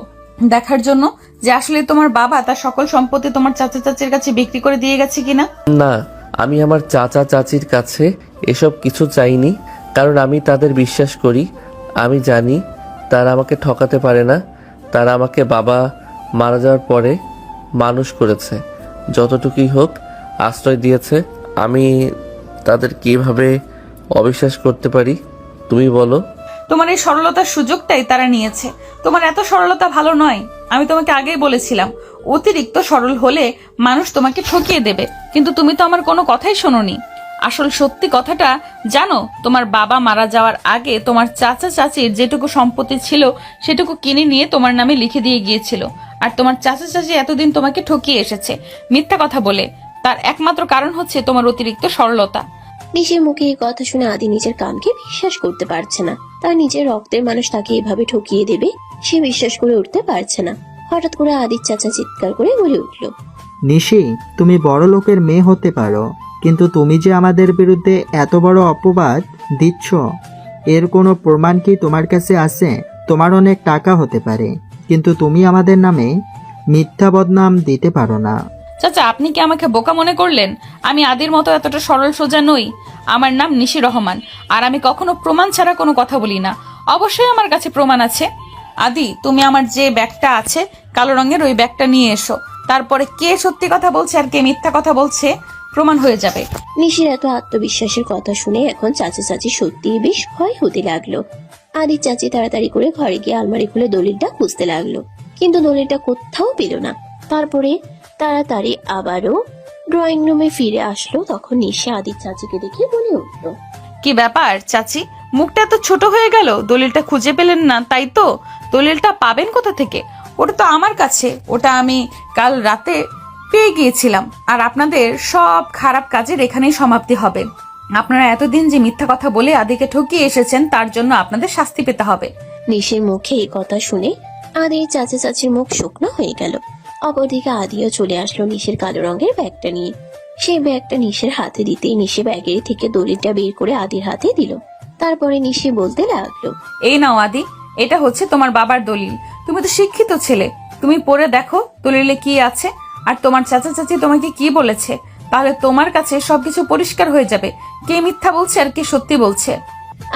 দেখার জন্য যে আসলে তোমার বাবা তার সকল সম্পত্তি তোমার চাচা চাচির কাছে বিক্রি করে দিয়ে গেছে কিনা? না, আমি আমার চাচা চাচির কাছে এসব কিছু চাইনি, কারণ আমি তাদের বিশ্বাস করি। আমি জানি তারা আমাকে ঠকাতে পারে না। তারা আমাকে বাবা মারা যাওয়ার পরে মানুষ করেছে, যতটুকুই হোক আশ্রয় দিয়েছে। আমি তাদের কিভাবে অবিশ্বাস করতে পারি তুমি বলো? তোমার এই সরলতার সুযোগটাই তারা নিয়েছে। তোমার এত সরলতা ভালো নয়, আমি তোমাকে আগেই বলেছিলাম। অতিরিক্ত সরল হলে মানুষ তোমাকে ঠকিয়ে দেবে, কিন্তু তুমি তো আমার কোনো কথাই শোনোনি। আসল সত্যি কথাটা জানো, তোমার বাবা মারা যাওয়ার আগে তোমার চাচা চাচির যেটুকু সম্পত্তি ছিল সেটুকু কিনে নিয়ে তোমার নামে লিখে দিয়ে গিয়েছিল, আর তোমার চাচা চাচি এতদিন তোমাকে ঠকিয়ে এসেছে মিথ্যা কথা বলে। তার একমাত্র কারণ হচ্ছে তোমার অতিরিক্ত সরলতা। নিশির মুখে এই কথা শুনে আদি নিজের কানকে বিশ্বাস করতে পারছে না। তার নিজের রক্তের মানুষ তাকে এভাবে ঠকিয়ে দেবে সে বিশ্বাস করে উঠতে পারছে না। হঠাৎ করে আদির চাচা চিৎকার করে বলে উঠল, নিশি, তুমি বড় লোকের মেয়ে হতে পারো, কিন্তু তুমি যে আমাদের বিরুদ্ধে এত বড় অপবাদ দিচ্ছ, এর কোনো প্রমাণ কি তোমার কাছে আছে? তোমার অনেক টাকা হতে পারে, কিন্তু তুমি আমাদের নামে মিথ্যা বদনাম দিতে পারো না। চাচা, আপনি কি আমাকে বোকা মনে করলেন? আমি আদির মতো এতটা সরল সোজা নই। আমার নাম নিশি রহমান, আর আমি কখনো প্রমাণ ছাড়া কোনো কথা বলি না। অবশ্যই আমার কাছে প্রমাণ আছে। আদি, তুমি আমার যে ব্যাগটা আছে কালো রঙের, ওই ব্যাগটা নিয়ে এসো। তারপরে কে সত্যি কথা বলছে আর কে মিথ্যা কথা বলছে প্রমাণ হয়ে যাবে। নিশির এত আত্মবিশ্বাসের কথা শুনে এখন চাচা চাচি সত্যিই বেশ ভয় হতে লাগলো। আদির চাচি তাড়াতাড়ি করে ঘরে গিয়ে আলমারি খুলে দলিলটা খুঁজতে লাগলো, কিন্তু দলিলটা কোথাও পেল না। তারপরে তাড়াতাড়ি আবারও ড্রয়িং রুমে ফিরে আসলো। তখন নিশি আদির চাচিকে দেখে বলে উঠলো, কি ব্যাপার চাচি, মুখটা এত ছোট হয়ে গেল? দলিলটা খুঁজে পেলেন না তাই তো? দলিলটা পাবেন কোথা থেকে? ওটা তো আমার কাছে, ওটা আমি কাল রাতে পেয়ে গিয়েছিলাম। আর আপনাদের সব খারাপ কাজের এখানেই সমাপ্তি হবে। আপনারা এতদিন যে মিথ্যা কথা বলে আদিকে ঠকিয়ে এসেছেন তার জন্য আপনাদের শাস্তি পেতে হবে। নিশির মুখে এই কথা শুনে আদির চাচা চাচির মুখ শুকনো হয়ে গেল। অপরদিকে আদিও চলে আসলো নিশির কালো রঙের ব্যাগটা নিয়ে। সেই ব্যাগটা নিশির হাতে দিতেই নিশি ব্যাগের থেকে দলিলটা বের করে আদির হাতে দিল। তারপরে নিশি বলতে লাগলো, এই নাও আদি, এটা হচ্ছে তোমার বাবার দলিল। তুমি তো শিক্ষিত ছেলে, তুমি পড়ে দেখো দলিলে কি আছে আর তোমার চাচা চাচি তোমাকে কি বলেছে, তাহলে তোমার কাছে সবকিছু পরিষ্কার হয়ে যাবে কে মিথ্যা বলছে আর কে সত্যি বলছে।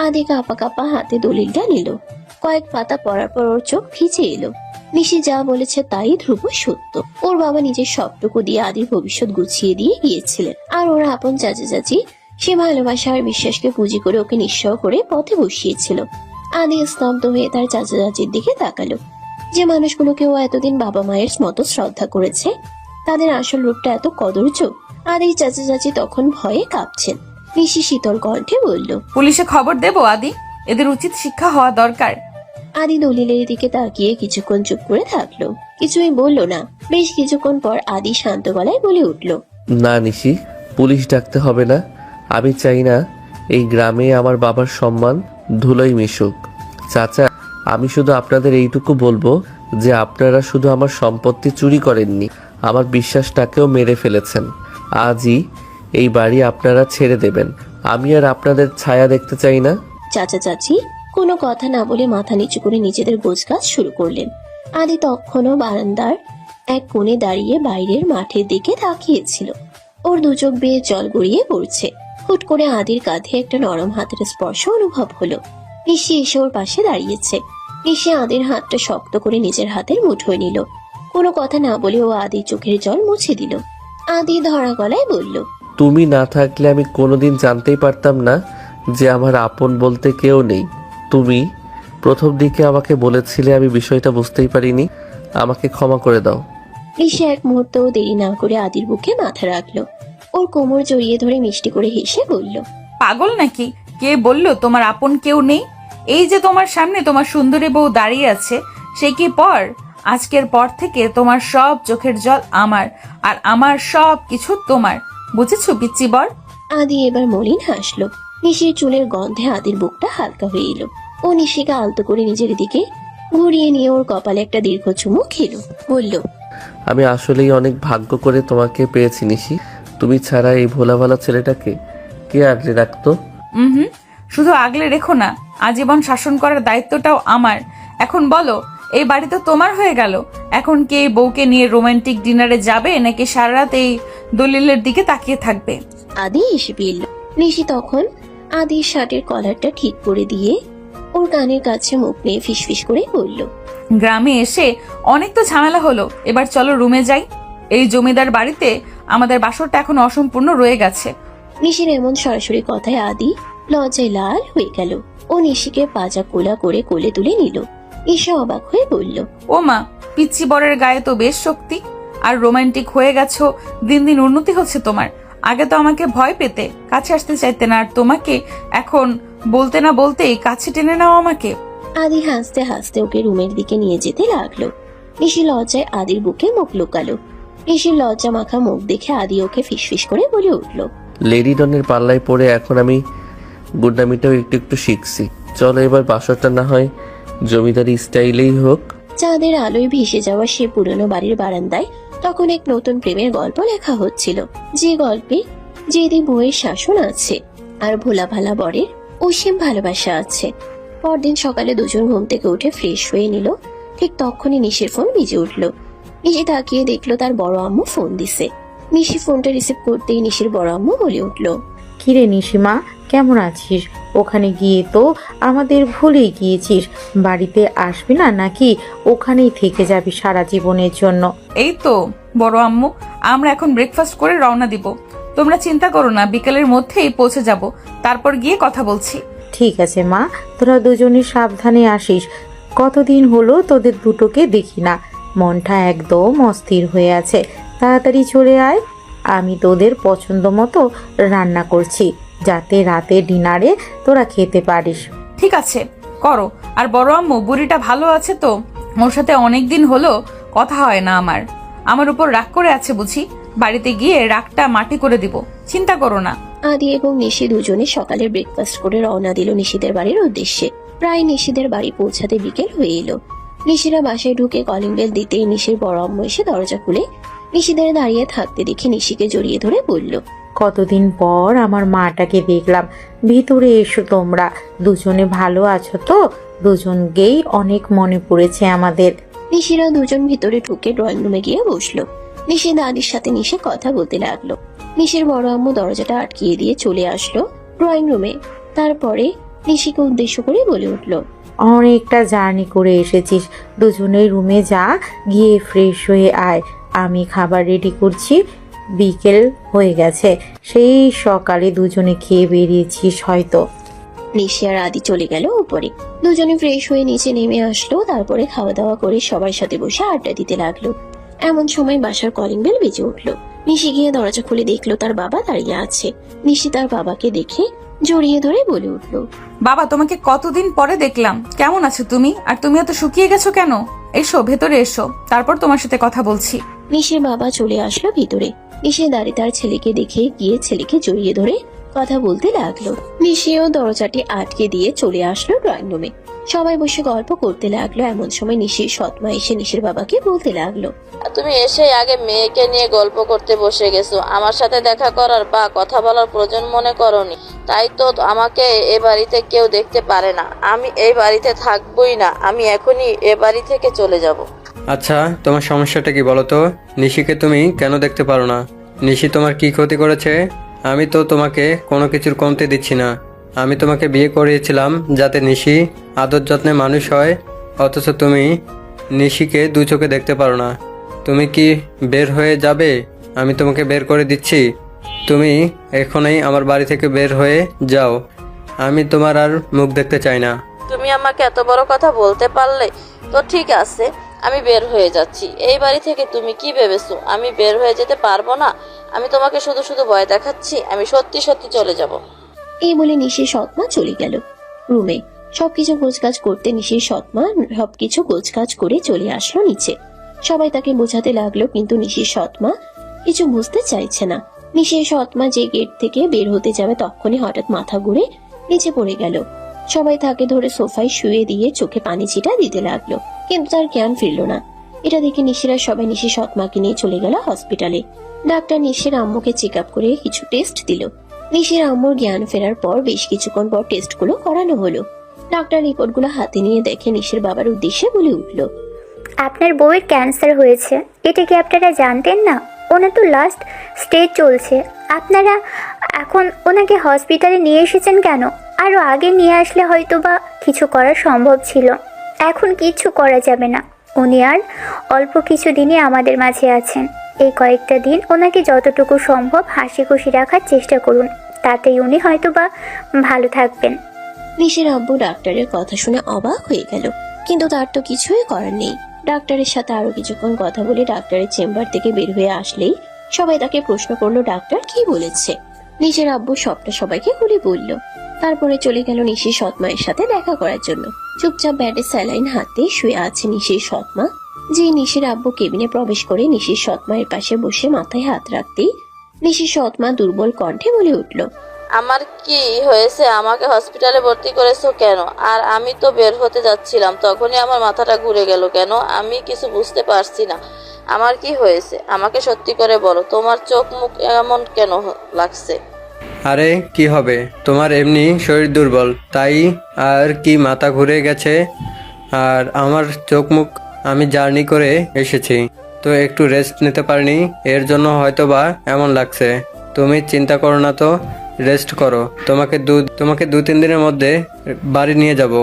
আদি কাঁপা কাঁপা হাতে দলিলটা নিল। কয়েক পাতা পড়ার পর ওর চোখ ভিজে এলো। নিশি যা বলেছে তাই ধ্রুব সত্য। ওর বাবা নিজের সবটুকু দিয়ে আদির ভবিষ্যৎ গুছিয়ে দিয়ে গিয়েছিলেন, আর ওরা আপন চাচা চাচি সে ভালোবাসা আর বিশ্বাসকে পুঁজি করে ওকে নিঃস্ব করে পথে বসিয়েছিল। আদি স্তব্ধ হয়ে তার চাচা চাচির দিকে তাকালো। যে মানুষগুলোকে ও এতদিন বাবা মায়ের মতো শ্রদ্ধা করেছে, তাদের আসল রূপটা এত কদর্য। আদির চাচা চাচি তখন ভয়ে কাঁপছেন। নিশি শীতল কণ্ঠে বলল, পুলিশে খবর দেবো আদি, এদের উচিত শিক্ষা হওয়া দরকার। আদি দলিলের দিকে তাকিয়ে কিছুক্ষণ চুপ করে থাকলো, কিছুই বলল না। বেশ কিছুক্ষণ পর আদি শান্ত গলায় বলে উঠল, না নিশি, পুলিশ ডাকতে হবে না। আমি চাই না এই গ্রামে আমার বাবার সম্মান ধুলোয় মিশুক। চাচা, আমি শুধু আপনাদের এইটুকু বলবো যে আপনারা শুধু আমার সম্পত্তি চুরি করেননি, আমার বিশ্বাসটাকেও মেরে ফেলেছেন। আজই এই বাড়ি আপনারা ছেড়ে দেবেন। আমি আর আপনাদের ছায়া দেখতে চাই না। চাচা চাচি কোনো কথা না বলে মাথা নিচু করে নিজেদের গোছগাছ শুরু করলেন। আদি তখনও বারান্দার এক কোণে দাঁড়িয়ে বাইরের মাঠের দিকে তাকিয়েছিল। ওর দু চোখ বেয়ে জল গড়িয়ে পড়ছে। হুট করে আদির কাঁধে একটা নরম হাতের স্পর্শ অনুভব হলো। নিশি এসে ওর পাশে দাঁড়িয়েছে। নিশি আদির হাতটা শক্ত করে নিজের হাতের মুঠোয় নিল। কোনো কথা না বলে ও আদির চোখের জল মুছে দিল। আদি ধরা গলায় বলল, তুমি না থাকলে আমি কোনোদিন জানতেই পারতাম না যে আমার আপন বলতে কেউ নেই। তুমি প্রথম দিকে আমাকে বলেছিলে, আমি বিষয়টা বুঝতেই পারিনি। আমাকে ক্ষমা করে দাও। নিশি এক মুহূর্তও দেরি না করে আদির বুকে মাথা রাখলো। ওর কোমর জড়িয়ে ধরে মিষ্টি করে হেসে বলল, পাগল নাকি? কে বললো তোমার আপন কেউ নেই? এই যে তোমার সামনে তোমার সুন্দরী বউ দাঁড়িয়ে আছে, সে কি পর? আজকের পর থেকে তোমার সব চোখের জল আমার, আর আমার সব কিছু তোমার। বুঝেছো পিচ্চি বর? আদি এবার মলিন হাসলো। নিশির চুলের গন্ধে আদির বুকটা হালকা হয়ে এলো। ও নিশিকে আলতো করে নিজের দিকে ঘুরিয়ে নিয়ে ওর কপালে একটা দীর্ঘ চুমু খেলো। বলল, আমি আসলেই অনেক ভাগ্য করে তোমাকে পেয়েছি নিশি। তুমি ছাড়া এই ভোলা ভালা ছেলেটাকে কে আগলে রাখতো? হুম, শুধু আগলে রেখো না, আজীবন শাসন করার দায়িত্বটাও আমার। এখন বলো, এই বাড়ি তো তোমার হয়ে গেল। এখন কি এই বউকে নিয়ে রোমান্টিক ডিনারে যাবে, নাকি সারা রাত এই দলিলের দিকে তাকিয়ে থাকবে? আদি এসে ফিরল। নিশি তখন আদির শার্টের কলারটা ঠিক করে দিয়ে ওর কানের কাছে মুখ নিয়ে ফিসফিস করে বলল, গ্রামে এসে অনেক তো ঝামেলা হলো, এবার চলো রুমে যাই। এই জমিদার বাড়িতে আমাদের বাসরটা এখন অসম্পূর্ণ রয়ে গেছে। নিশির এমন সরাসরি কথায় আদি লজ্জায় লাল হয়ে গেল। ও নিশিকে পাজা কোলা করে কোলে তুলে নিল। ঈশা অবাক হয়ে বলল, ও মা, পিচ্চি বরের গায়ে তো বেশ শক্তি, আর রোমান্টিক হয়ে গেছো। দিন দিন উন্নতি হচ্ছে তোমার। আগে তো আমাকে ভয় পেতে, কাছে আসতে চাইতে না, আর তোমাকে এখন বলতে না বলতেই কাছে টেনে নাও আমাকে। আদি হাসতে হাসতে ওকে রুমের দিকে নিয়ে যেতে লাগলো। নিশি লজ্জায় আদির বুকে মুখ লুকালো। নিশির লজ্জা মাখা মুখ দেখে আদি ওকে ফিসফিস করে বলে উঠল, লেডি ডনের পাল্লায় পড়ে এখন আমি গুন্ডামিটাও একটু একটু শিখছি। চলো এবার বাসরটা না হয় জমিদারি স্টাইলেই হোক। চাঁদের আলোয় ভেসে যাওয়া সে পুরনো বাড়ির বারান্দায় তখন এক নতুন প্রেমের গল্প লেখা হচ্ছিল। যে গল্পে জেদি বউয়ের শাসন আছে আর ভোলা ভালা বরের অসীম ভালোবাসা আছে। পরদিন সকালে দুজন ঘুম থেকে উঠে ফ্রেশ হয়ে নিল। ঠিক তখনই নিশির ফোন বেজে উঠল। নিশি তাকিয়ে দেখলো তার বড় আম্মু ফোন দিছে। নিশি ফোনটা রিসিভ করতেই নিশির বড় আম্মু বলে উঠল, কিরে নিশিমা, কেমন আছিস? ওখানে গিয়ে তো আমাদের ভুলেই গিয়েছিস। বাড়িতে আসবি না, নাকি ওখানেই থেকে যাবি সারা জীবনের জন্য? এই তো বড় আম্মু, আমরা এখন ব্রেকফাস্ট করে রওনা দিব। তোমরা চিন্তা করো না, বিকেলের মধ্যেই পৌঁছে যাব, তারপর গিয়ে কথা বলছি। ঠিক আছে মা, তোরা দুজনে সাবধানে আসিস। কতদিন হলো তোদের দুটোকে দেখি না, মনটা একদম অস্থির হয়ে আছে। তাড়াতাড়ি চলে আয়, আমি তোদের পছন্দ মতো রান্না করছি, যাতে রাতে ডিনারে তোরা খেতে পারিস। ঠিক আছে, করো। আর বড় আম্মু, বুড়িটা ভালো আছে তো? ওর সাথে অনেকদিন হলো কথা হয় না আমার উপর রাগ করে আছে বুঝি? বাড়িতে গিয়ে রাগটা মাটি করে দিব, চিন্তা করো না। আদি এবং নিশি দুজনে সকালে ব্রেকফাস্ট করে রওনা দিল নিশিদের বাড়ির উদ্দেশ্যে। প্রায় নিশিদের বাড়ি পৌঁছাতে বিকেল হয়ে এলো। নিশিরা বাসায় ঢুকে কলিং বেল দিতেই নিশির বড় আম্মু এসে দরজা খুলে নিশিদের দাঁড়িয়ে থাকতে দেখে নিশিকে জড়িয়ে ধরে বলল, কতদিন পর আমার মাটাকে দেখলাম। ভিতরে এসো তোমরা। দুজনে ভালো আছো তো? দুজনকেই অনেক মনে পড়েছে আমাদের। নিশিরা দুজন ভিতরে ঢুকে ড্রয়িং রুমে গিয়ে বসলো। নিশি দাদির সাথে নিশে কথা বলতে লাগলো। নিশির বড় আম্মু দরজাটা আটকিয়ে দিয়ে চলে আসলো ড্রয়িং রুমে। তারপরে নিশিকে উদ্দেশ্য করে বলে উঠল, অনেকটা জার্নি করে এসেছিস, দুজনের রুমে যা, গিয়ে ফ্রেশ হয়ে আয়। আমি খাবার রেডি করছি, বিকেল হয়ে গেছে, সেই সকালে দুজনে খেয়ে বেরিয়েছিস হয়তো। নিশি আর আদি চলে গেল উপরে। দুজনে ফ্রেশ হয়ে নিচে নেমে আসলো, তারপরে খাওয়া দাওয়া করে সবার সাথে বসে আড্ডা দিতে লাগলো। এমন সময় বাসার কলিং বেল বেজে উঠলো। নিশি গিয়ে দরজা খুলে দেখলো তার বাবা দাঁড়িয়ে আছে। নিশি তার বাবাকে দেখে জড়িয়ে ধরে বলে উঠলো, বাবা, তোমাকে কতদিন পরে দেখলাম, কেমন আছো তুমি? আর তুমি এত শুকিয়ে গেছো কেন? এসো, ভেতরে এসো, তারপর তোমার সাথে কথা বলছি। নিশির বাবা চলে আসলো ভিতরে। নিশি দাঁড়িয়ে তার ছেলেকে দেখে গিয়ে ছেলেকে জড়িয়ে ধরে কথা বলতে লাগলো। নিশিও দরজাটি আটকে দিয়ে চলে আসলো ড্রয়িং রুমে। সবাই বসে গল্প করতে লাগলো। এমন সময় নিশির সৎমা এসে নিশির বাবাকে বলতে লাগলো, তুমি এসেই আগে মেয়েকে নিয়ে গল্প করতে বসে গেছো, আমার সাথে দেখা করার বা কথা বলার প্রয়োজন মনে করনি। তাই তো আমাকে এ বাড়িতে কেউ দেখতে পারে না। আমি এই বাড়িতে থাকবোই না, আমি এখনই এ বাড়ি থেকে চলে যাব। আচ্ছা, তোমার সমস্যাটা কি বলো তো? নিশিকে তুমি কেন দেখতে পারো না? নিশি তোমার কি ক্ষতি করেছে? আমি তো তোমাকে কোনো কিছুর কমতে দিচ্ছি না। আমি তোমাকে বিয়ে করিয়েছিলাম যাতে নিশি আদর যত্নে মানুষ হয়, অথচ তুমি নিশিকে দু চোখে দেখতে পারো না। তুমি কি বের হয়ে যাবে? আমি তোমাকে বের করে দিচ্ছি। তুমি এখনই আমার বাড়ি থেকে বের হয়ে যাও। আমি তোমার আর মুখ দেখতে চাই না। তুমি আমাকে এত বড় কথা বলতে পারলে তো ঠিক আছে, আমি বের হয়ে যাচ্ছি এই বাড়ি থেকে। তুমি কি ভেবেছো আমি বের হয়ে যেতে পারবো না? আমি তোমাকে শুধু শুধু ভয় দেখাচ্ছি? আমি সত্যি সত্যি চলে যাব। এই বলে নিশির সৎমা চলে গেল রুমে। সবকিছু গোছগাছ করতে নিশির সৎমা সবকিছু গোছগাছ করে চলে আসলো নিচে। সবাই তাকে বোঝাতে লাগলো, কিন্তু নিশির সৎমা কিছু বুঝতে চাইছে না। নিশির সৎমা যে গেট থেকে বের হতে যাবে তখনই হঠাৎ মাথা ঘুরে নিচে পড়ে গেল। সবাই তাকে ধরে সোফায় শুয়ে দিয়ে চোখে পানি ছিটা দিতে লাগলো, কিন্তু তার জ্ঞান ফিরল না। এটা দেখে নিশিরা সবাই নিশির সৎমাকে নিয়ে চলে গেল হসপিটালে। ডাক্তার নিশির আম্মুকে চেক আপ করে কিছু টেস্ট দিল। নিশির আম্মুর জ্ঞান ফেরার পর বেশ কিছুক্ষণ পর টেস্টগুলো করানো হলো। ডাক্তার রিপোর্টগুলো হাতে নিয়ে দেখে নিশির বাবার উদ্দেশ্যে বলে উঠল, আপনার বউয়ের ক্যান্সার হয়েছে, এটা কি আপনারা জানতেন না? ওনার তো লাস্ট স্টেজ চলছে। আপনারা এখন ওনাকে হসপিটালে নিয়ে এসেছেন কেন? আরও আগে নিয়ে আসলে হয়তো বা কিছু করা সম্ভব ছিল। এখন কিচ্ছু করা যাবে না। উনি আর অল্প কিছু দিনই আমাদের মাঝে আছেন। এই কয়েকটা দিন ওনাকে যতটুকু সম্ভব হাসি খুশি রাখার চেষ্টা করুন, তাতেই উনি হয়তো বা ভালো থাকবেন। নিশির আব্বু ডাক্তারের কথা শুনে অবাক হয়ে গেল, কিন্তু তার তো কিছুই করার নেই। ডাক্তারের সাথে আরো কিছুক্ষণ কথা বলে ডাক্তারের চেম্বার থেকে বের হয়ে আসলেই সবাই তাকে প্রশ্ন করলো ডাক্তার কি বলেছে। নিশির আব্বু সবটা সবাইকে খুলে বলল। তারপরে চলে গেল নিশির সৎমায়ের সাথে দেখা করার জন্য। চুপচাপ ব্যাডে স্যালাইন হাতে শুয়ে আছে নিশির সৎমা। যে নিশির আব্বু কেবিনে প্রবেশ করে নিশির সৎমায়ের পাশে বসে মাথায় হাত রাখতেই নিশির সৎমা দুর্বল কণ্ঠে বলে উঠল, আমার কি হয়েছে? আমাকে হসপিটালে ভর্তি করেছো কেন? আর আমি তো বের হতে যাচ্ছিলাম, তখনই আমার মাথাটা ঘুরে গেল কেন? আমি কিছু বুঝতে পারছি না। আমার কি হয়েছে? আমাকে সত্যি করে বলো, তোমার চোখ মুখ এমন কেন লাগছে? আরে কি হবে, তোমার এমনি শরীর দুর্বল, তাই। আর কি মাথা ঘুরে গেছে। আর আমার চোখ মুখ, আমি জার্নি করে এসেছি তো একটু রেস্ট নিতে পারিনি, এর জন্য হয়তো বা এমন লাগছে। তুমি চিন্তা করো না তো, রেস্ট করো। তোমাকে 2-3 দিনের মধ্যে বাড়ি নিয়ে যাব।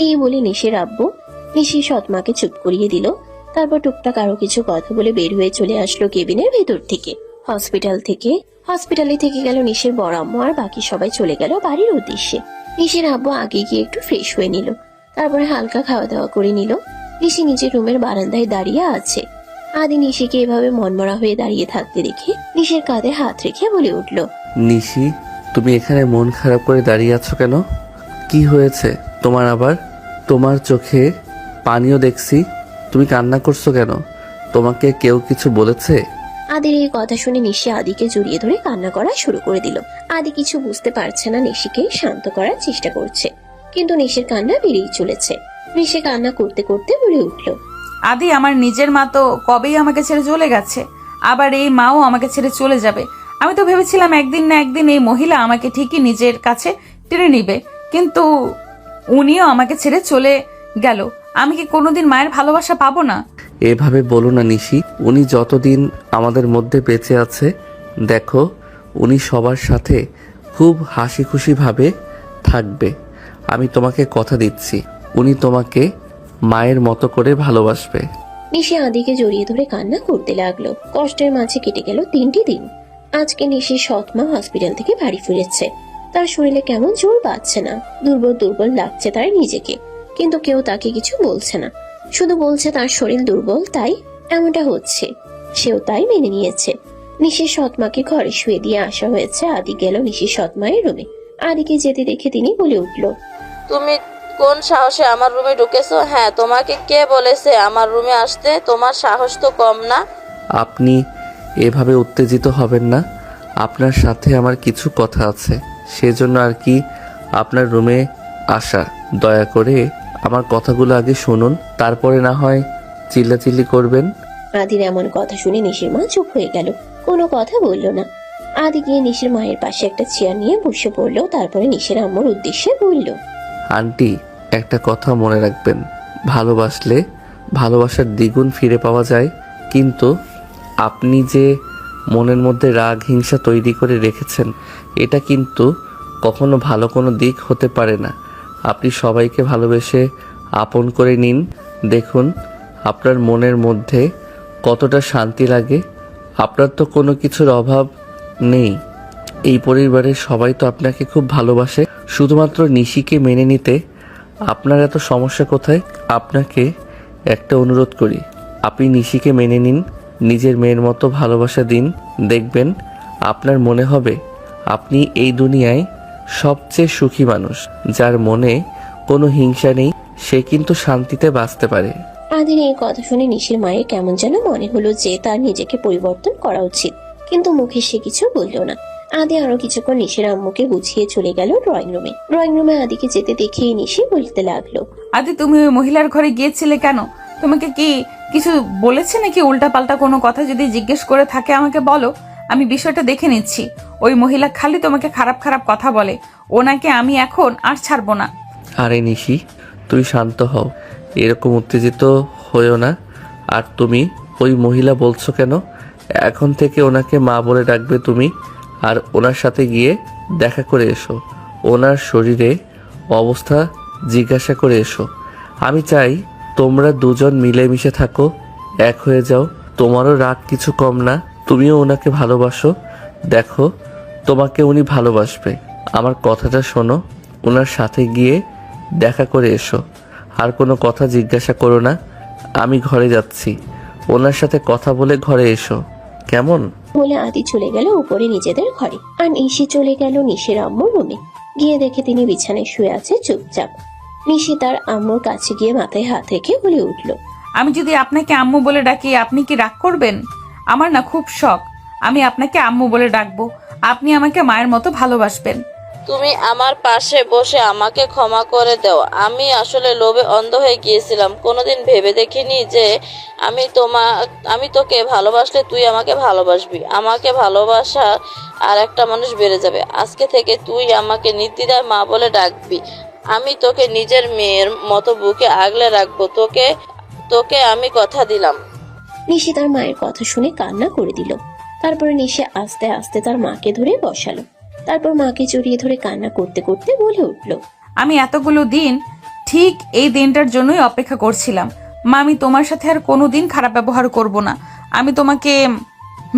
এই বলে নিশির আব্বু নিশির সৎমাকে চুপ করিয়ে দিল। তারপর টুকটাক আরো কিছু কথা বলে বের হয়ে চলে আসলো কেবিনের ভেতর থেকে। হসপিটালে থেকে গেল নিশির বড় আম্মু, আর বাকি সবাই চলে গেল বাড়ির উদ্দেশ্যে। নিশির আব্বু আগে গিয়ে একটু ফ্রেশ হয়ে নিল, তারপরে হালকা খাওয়া দাওয়া করে নিল। নিশি নিজের রুমের বারান্দায় দাঁড়িয়ে আছে। আদি নিশিকে এভাবে মনমরা হয়ে দাঁড়িয়ে থাকতে দেখে নিশির কাঁধে হাত রেখে বলে উঠল, নিশি, তুমি এখানে মন খারাপ করে দাঁড়িয়ে আছো কেন? কি হয়েছে তোমার আবার? তোমার চোখে পানিও দেখছি, তুমি কান্না করছো কেন? তোমাকে কেউ কিছু বলেছে? আদির এই কথা শুনে নিশি আদিকে জড়িয়ে ধরে কান্না করা শুরু করে দিল। আদি কিছু বুঝতে পারছে না, নিশিকে শান্ত করার চেষ্টা করছে, কিন্তু নিশির কান্না বেড়েই চলেছে। নিশি কান্না করতে করতে বলে উঠল, আদি, আমার নিজের মা তো কবেই আমাকে ছেড়ে চলে গেছে, আবার এই মাও আমাকে ছেড়ে চলে যাবে। আমি তো ভেবেছিলাম একদিন না একদিন এই মহিলা আমাকে ঠিকই নিজের কাছে টেনে নিবে, কিন্তু উনিও আমাকে ছেড়ে চলে গেল। আমি কি কোনোদিন মায়ের ভালোবাসা পাবো না? এভাবে বলো না নিশি, উনি যতদিন আমাদের মধ্যে বেঁচে আছে, দেখো উনি সবার সাথে খুব হাসি খুশি ভাবে থাকবে। আমি তোমাকে কথা দিচ্ছি, উনি তোমাকে মায়ের মতো করে ভালোবাসবে। নিশি আদিকে জড়িয়ে ধরে কান্না করতে লাগলো। কষ্টের মাঝে কেটে গেল 3টি দিন। আজকে নিশির সৎমা হসপিটাল থেকে বাড়ি ফিরেছে। তার শরীরে কেমন জোর পাচ্ছে না, দুর্বল দুর্বল লাগছে তার নিজেকে, কিন্তু কেউ তাকে কিছু বলছে না, শুধু বলছে তার শরীর দুর্বল, তাই এমনটা হচ্ছে। সেও তাই মেনে নিয়েছে। নিশির সৎমাকে ঘরে শুয়ে দিয়ে আসা হয়েছে। আদি গেল নিশির সৎমায়ের রুমে। আদিকে যেতে দেখে তিনি বলে উঠল, তুমি কোন সাহসে আমার রুমে ঢুকেছো? হ্যাঁ, তোমাকে কে বলেছে আমার রুমে আসতে? তোমার সাহস তো কম না। আপনি এভাবে উত্তেজিত হবেন না। আপনার সাথে আমার কিছু কথা আছে, সেজন্য আর কি আপনার রুমে আসা। দয়া করে আমার কথাগুলো আগে শুনুন, তারপরে না হয় চিল্লাচিল্লি করবেন। আদির এমন কথা শুনে নিশির মা চুপ হয়ে গেল, কোনো কথা বলল না। আদি গিয়ে নিশির মায়ের পাশে একটা চেয়ার নিয়ে বসে পড়লো। তারপরে নিশির আম্মুর উদ্দেশ্যে বলল, আন্টি, একটা কথা মনে রাখবেন, ভালোবাসলে ভালোবাসার দ্বিগুণ ফিরে পাওয়া যায়। কিন্তু আপনি যে মনের মধ্যে রাগ হিংসা তৈরি করে রেখেছেন, এটা কিন্তু কখনো ভালো কোনো দিক হতে পারে না। আপনি সবাইকে ভালোবেসে আপন করে নিন, দেখুন আপনার মনের মধ্যে কতটা শান্তি লাগে। আপনার তো কোনো কিছুর অভাব নেই। এই পরিবারের সবাই তো আপনাকে খুব ভালোবাসে। শুধুমাত্র নিশিকে মেনে নিতে আপনার এত সমস্যা কোথায়? আপনাকে একটা অনুরোধ করি, আপনি নিশিকে মেনে নিন, নিজের মেয়ের মতো ভালোবাসা দিন। দেখবেন আপনার মনে হবে আপনি এই দুনিয়ায় সবচেয়ে সুখী মানুষ। যার মনে কোনো হিংসা নেই, সে কিন্তু শান্তিতে বাঁচতে পারে। আদির এই কথা শুনে নিশির মায়ের কেমন যেন মনে হলো যে তার নিজেকে পরিবর্তন করা উচিত, কিন্তু মুখে সে কিছু বলল না। আদি আরো কিছুক্ষণ নিশির আম্মুকে বুঝিয়ে চলে গেল ড্রয়িং রুমে। ড্রয়িং রুমে আদিকে যেতে দেখেই নিশি বলতে লাগলো, আদি তুমি ওই মহিলার ঘরে গিয়েছিলে কেন? তোমাকে কি কিছু বলেছে নাকি? উল্টাপাল্টা কোনো কথা যদি জিজ্ঞেস করে থাকে আমাকে বলো, আমি বিষয়টা দেখে নিচ্ছি। ওই মহিলা খালি তোমাকে খারাপ খারাপ কথা বলে, ওনাকে আমি এখন আর ছাড়বো না। আরে নিশি, তুই শান্ত হও, এরকম উত্তেজিত হয়েও না। আর তুমি ওই মহিলা বলছো কেন? এখন থেকে ওনাকে মা বলে ডাকবে তুমি, আর ওনার সাথে গিয়ে দেখা করে এসো, ওনার শরীরে অবস্থা জিজ্ঞাসা করে এসো। আমি চাই তোমরা দুজন মিলেমিশে থাকো, এক হয়ে যাও। তোমারও রাগ কিছু কম না, তুমিও ওনাকে ভালোবাসো। দেখো তোমাকে উনি ভালোবাসবে। আমার কথাটা শোনো, ওনার সাথে গিয়ে দেখা করে এসো। আর কোনো কথা জিজ্ঞাসা করো না। আমি ঘরে যাচ্ছি, ওনার সাথে কথা বলে ঘরে এসো, কেমন? বলে আদি চলে গেল উপরে নিজেদের ঘরে। আর নিশি চলে গেল নিশির আম্মুর রুমে। গিয়ে দেখে তিনি বিছানায় শুয়ে আছে চুপচাপ। নিশি তার আম্মুর কাছে গিয়ে মাথায় হাত রেখে বলে উঠল, আমি যদি আপনাকে আম্মু বলে ডাকি আপনি কি রাগ করবেন? আমার না খুব শখ, আমি আপনাকে আম্মু বলে ডাকবো, আপনি আমাকে মায়ের মতো ভালোবাসবেন। তুমি আমার পাশে বসে আমাকে ক্ষমা করে দাও। আমি আসলে লোভে অন্ধ হয়ে গিয়েছিলাম। কোনোদিন ভেবে দেখিনি যে আমি তোকে ভালোবাসলে তুই আমাকে ভালোবাসবি। আমাকে ভালোবাসা আর একটা মানুষ বেড়ে যাবে। আজকে থেকে তুই আমাকে নির্দ্বিধায় মা বলে ডাকবি। আমি তোকে নিজের মেয়ের মতো বুকে আগলে রাখবো। তোকে আমি কথা দিলাম। নিশি তার মায়ের কথা শুনে কান্না করে দিল। তারপরে নিশি আস্তে আস্তে তার মাকে ধরে বসালো। তারপর মাকে জড়িয়ে ধরে কান্না করতে করতে বলে উঠল, আমি এতগুলো দিন ঠিক এই দিনটার জন্যই অপেক্ষা করছিলাম। মা, আমি তোমার সাথে আর কোনোদিন খারাপ ব্যবহার করব না। আমি তোমাকে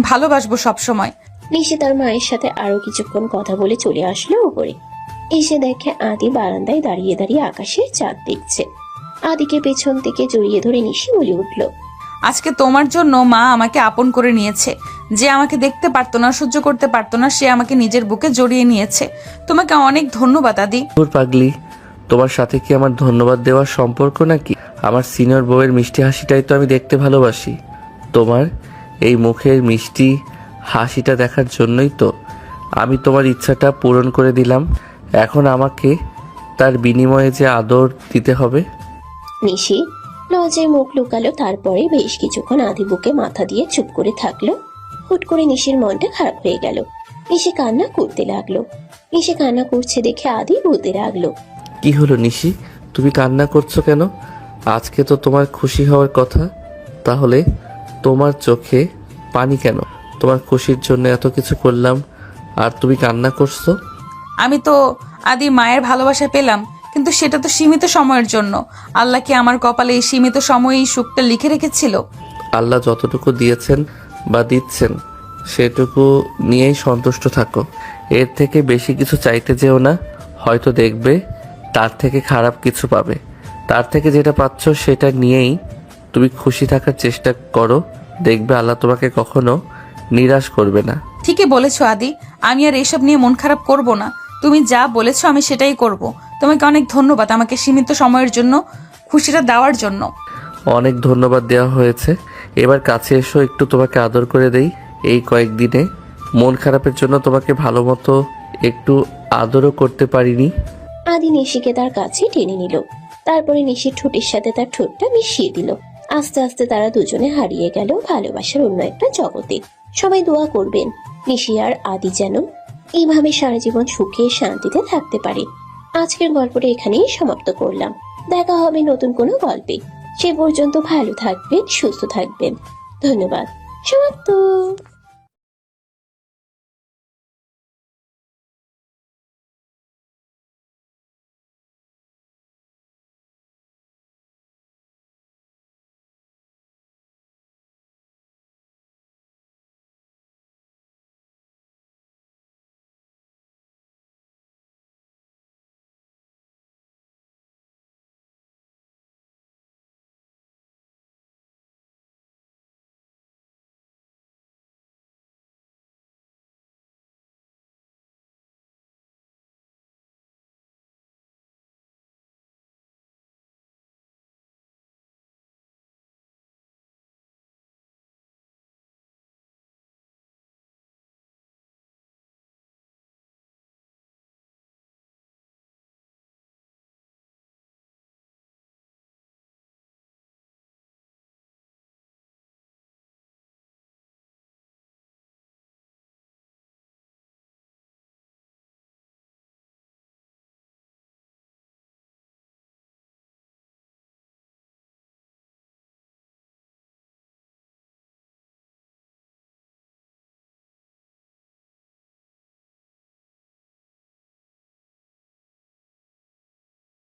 ভালোবাসবো সব সময়। নিশি তার মায়ের সাথে আরো কিছুক্ষণ কথা বলে চলে আসলো উপরে। এসে দেখে আদি বারান্দায় দাঁড়িয়ে দাঁড়িয়ে আকাশের চাঁদ দেখছে। আদিকে পেছন থেকে জড়িয়ে ধরে নিশি বলে উঠল, আজকে তোমার জন্য মা আমাকে আপন করে নিয়েছে। যে আমাকে দেখতে পারতো না, সহ্য করতে পারতো না, সে আমাকে নিজের বুকে জড়িয়ে নিয়েছে। তোমাকে অনেক ধন্যবাদ আদি। তোর পাগলি, তোমার সাথে কি আমার ধন্যবাদ দেওয়ার সম্পর্ক নাকি? আমার সিনিয়র বউয়ের মিষ্টি হাসিটাই তো আমি দেখতে ভালোবাসি। তোমার এই মুখের মিষ্টি হাসিটা দেখার জন্যই তো আমি তোমার ইচ্ছাটা পূরণ করে দিলাম। এখন আমাকে তার বিনিময়ে যে আদর দিতে হবে। নিশি লজ্জায় মুখ লুকালো। তারপরে বেশ কিছুক্ষণ আদি বুকে মাথা দিয়ে চুপ করে থাকলো। হুট করে নিশির মনটা খারাপ হয়ে গেল। নিশি কান্না করতে লাগলো। নিশি কান্না করছে দেখে আদি বলতে লাগলো, কি হলো নিশি, তুমি কান্না করছো কেন? আজকে তো তোমার খুশি হওয়ার কথা, তাহলে তোমার চোখে পানি কেন? তোমার খুশির জন্য এত কিছু করলাম আর তুমি কান্না করছো? আমি তো আদি মায়ের ভালোবাসা পেলাম, কিন্তু সেটা তো সীমিত সময়ের জন্য। আল্লাহ কি আমার কপালে এই সীমিত সময়ে এই সুখটা লিখে রেখেছিল? আল্লাহ যতটুকু দিয়েছেন বা দিচ্ছেন সেটুকু নিয়েই সন্তুষ্ট থাকো। এর থেকে বেশি কিছু চাইতে যেও না, হয়তো দেখবে তার থেকে খারাপ কিছু পাবে। তার থেকে যেটা পাচ্ছ সেটা নিয়েই তুমি খুশি থাকার চেষ্টা করো, দেখবে আল্লাহ তোমাকে কখনো নিরাশ করবে না। ঠিকই বলেছো আদি, আমি আর এসব নিয়ে মন খারাপ করব না। তুমি যা বলেছো আমি সেটাই করব। তোমাকে অনেক ধন্যবাদ আমাকে সীমিত সময়ের জন্য খুশিটা দেওয়ার জন্য। অনেক ধন্যবাদ দেওয়া হয়েছে, এবার কাছে এসো, একটু তোমাকে আদর করে দেই। এই কয়েকদিনে মন খারাপের জন্য তোমাকে ভালো মতো একটু আদরও করতে পারিনি। আদি নিশিকে তার কাছে টেনে নিল, তারপরে নিশির ঠোঁটের সাথে তার ঠোঁটটা মিশিয়ে দিল। আস্তে আস্তে তারা দুজনে হারিয়ে গেল ভালোবাসার অন্য একটা জগতে। সবাই দোয়া করবেন নিশি আর আদি যেন এইভাবে সারা জীবন সুখে শান্তিতে থাকতে পারে। আজকের গল্পটা এখানেই সমাপ্ত করলাম। দেখা হবে নতুন কোনো গল্পে। সে পর্যন্ত ভালো থাকবেন, সুস্থ থাকবেন। ধন্যবাদ। সমাপ্ত।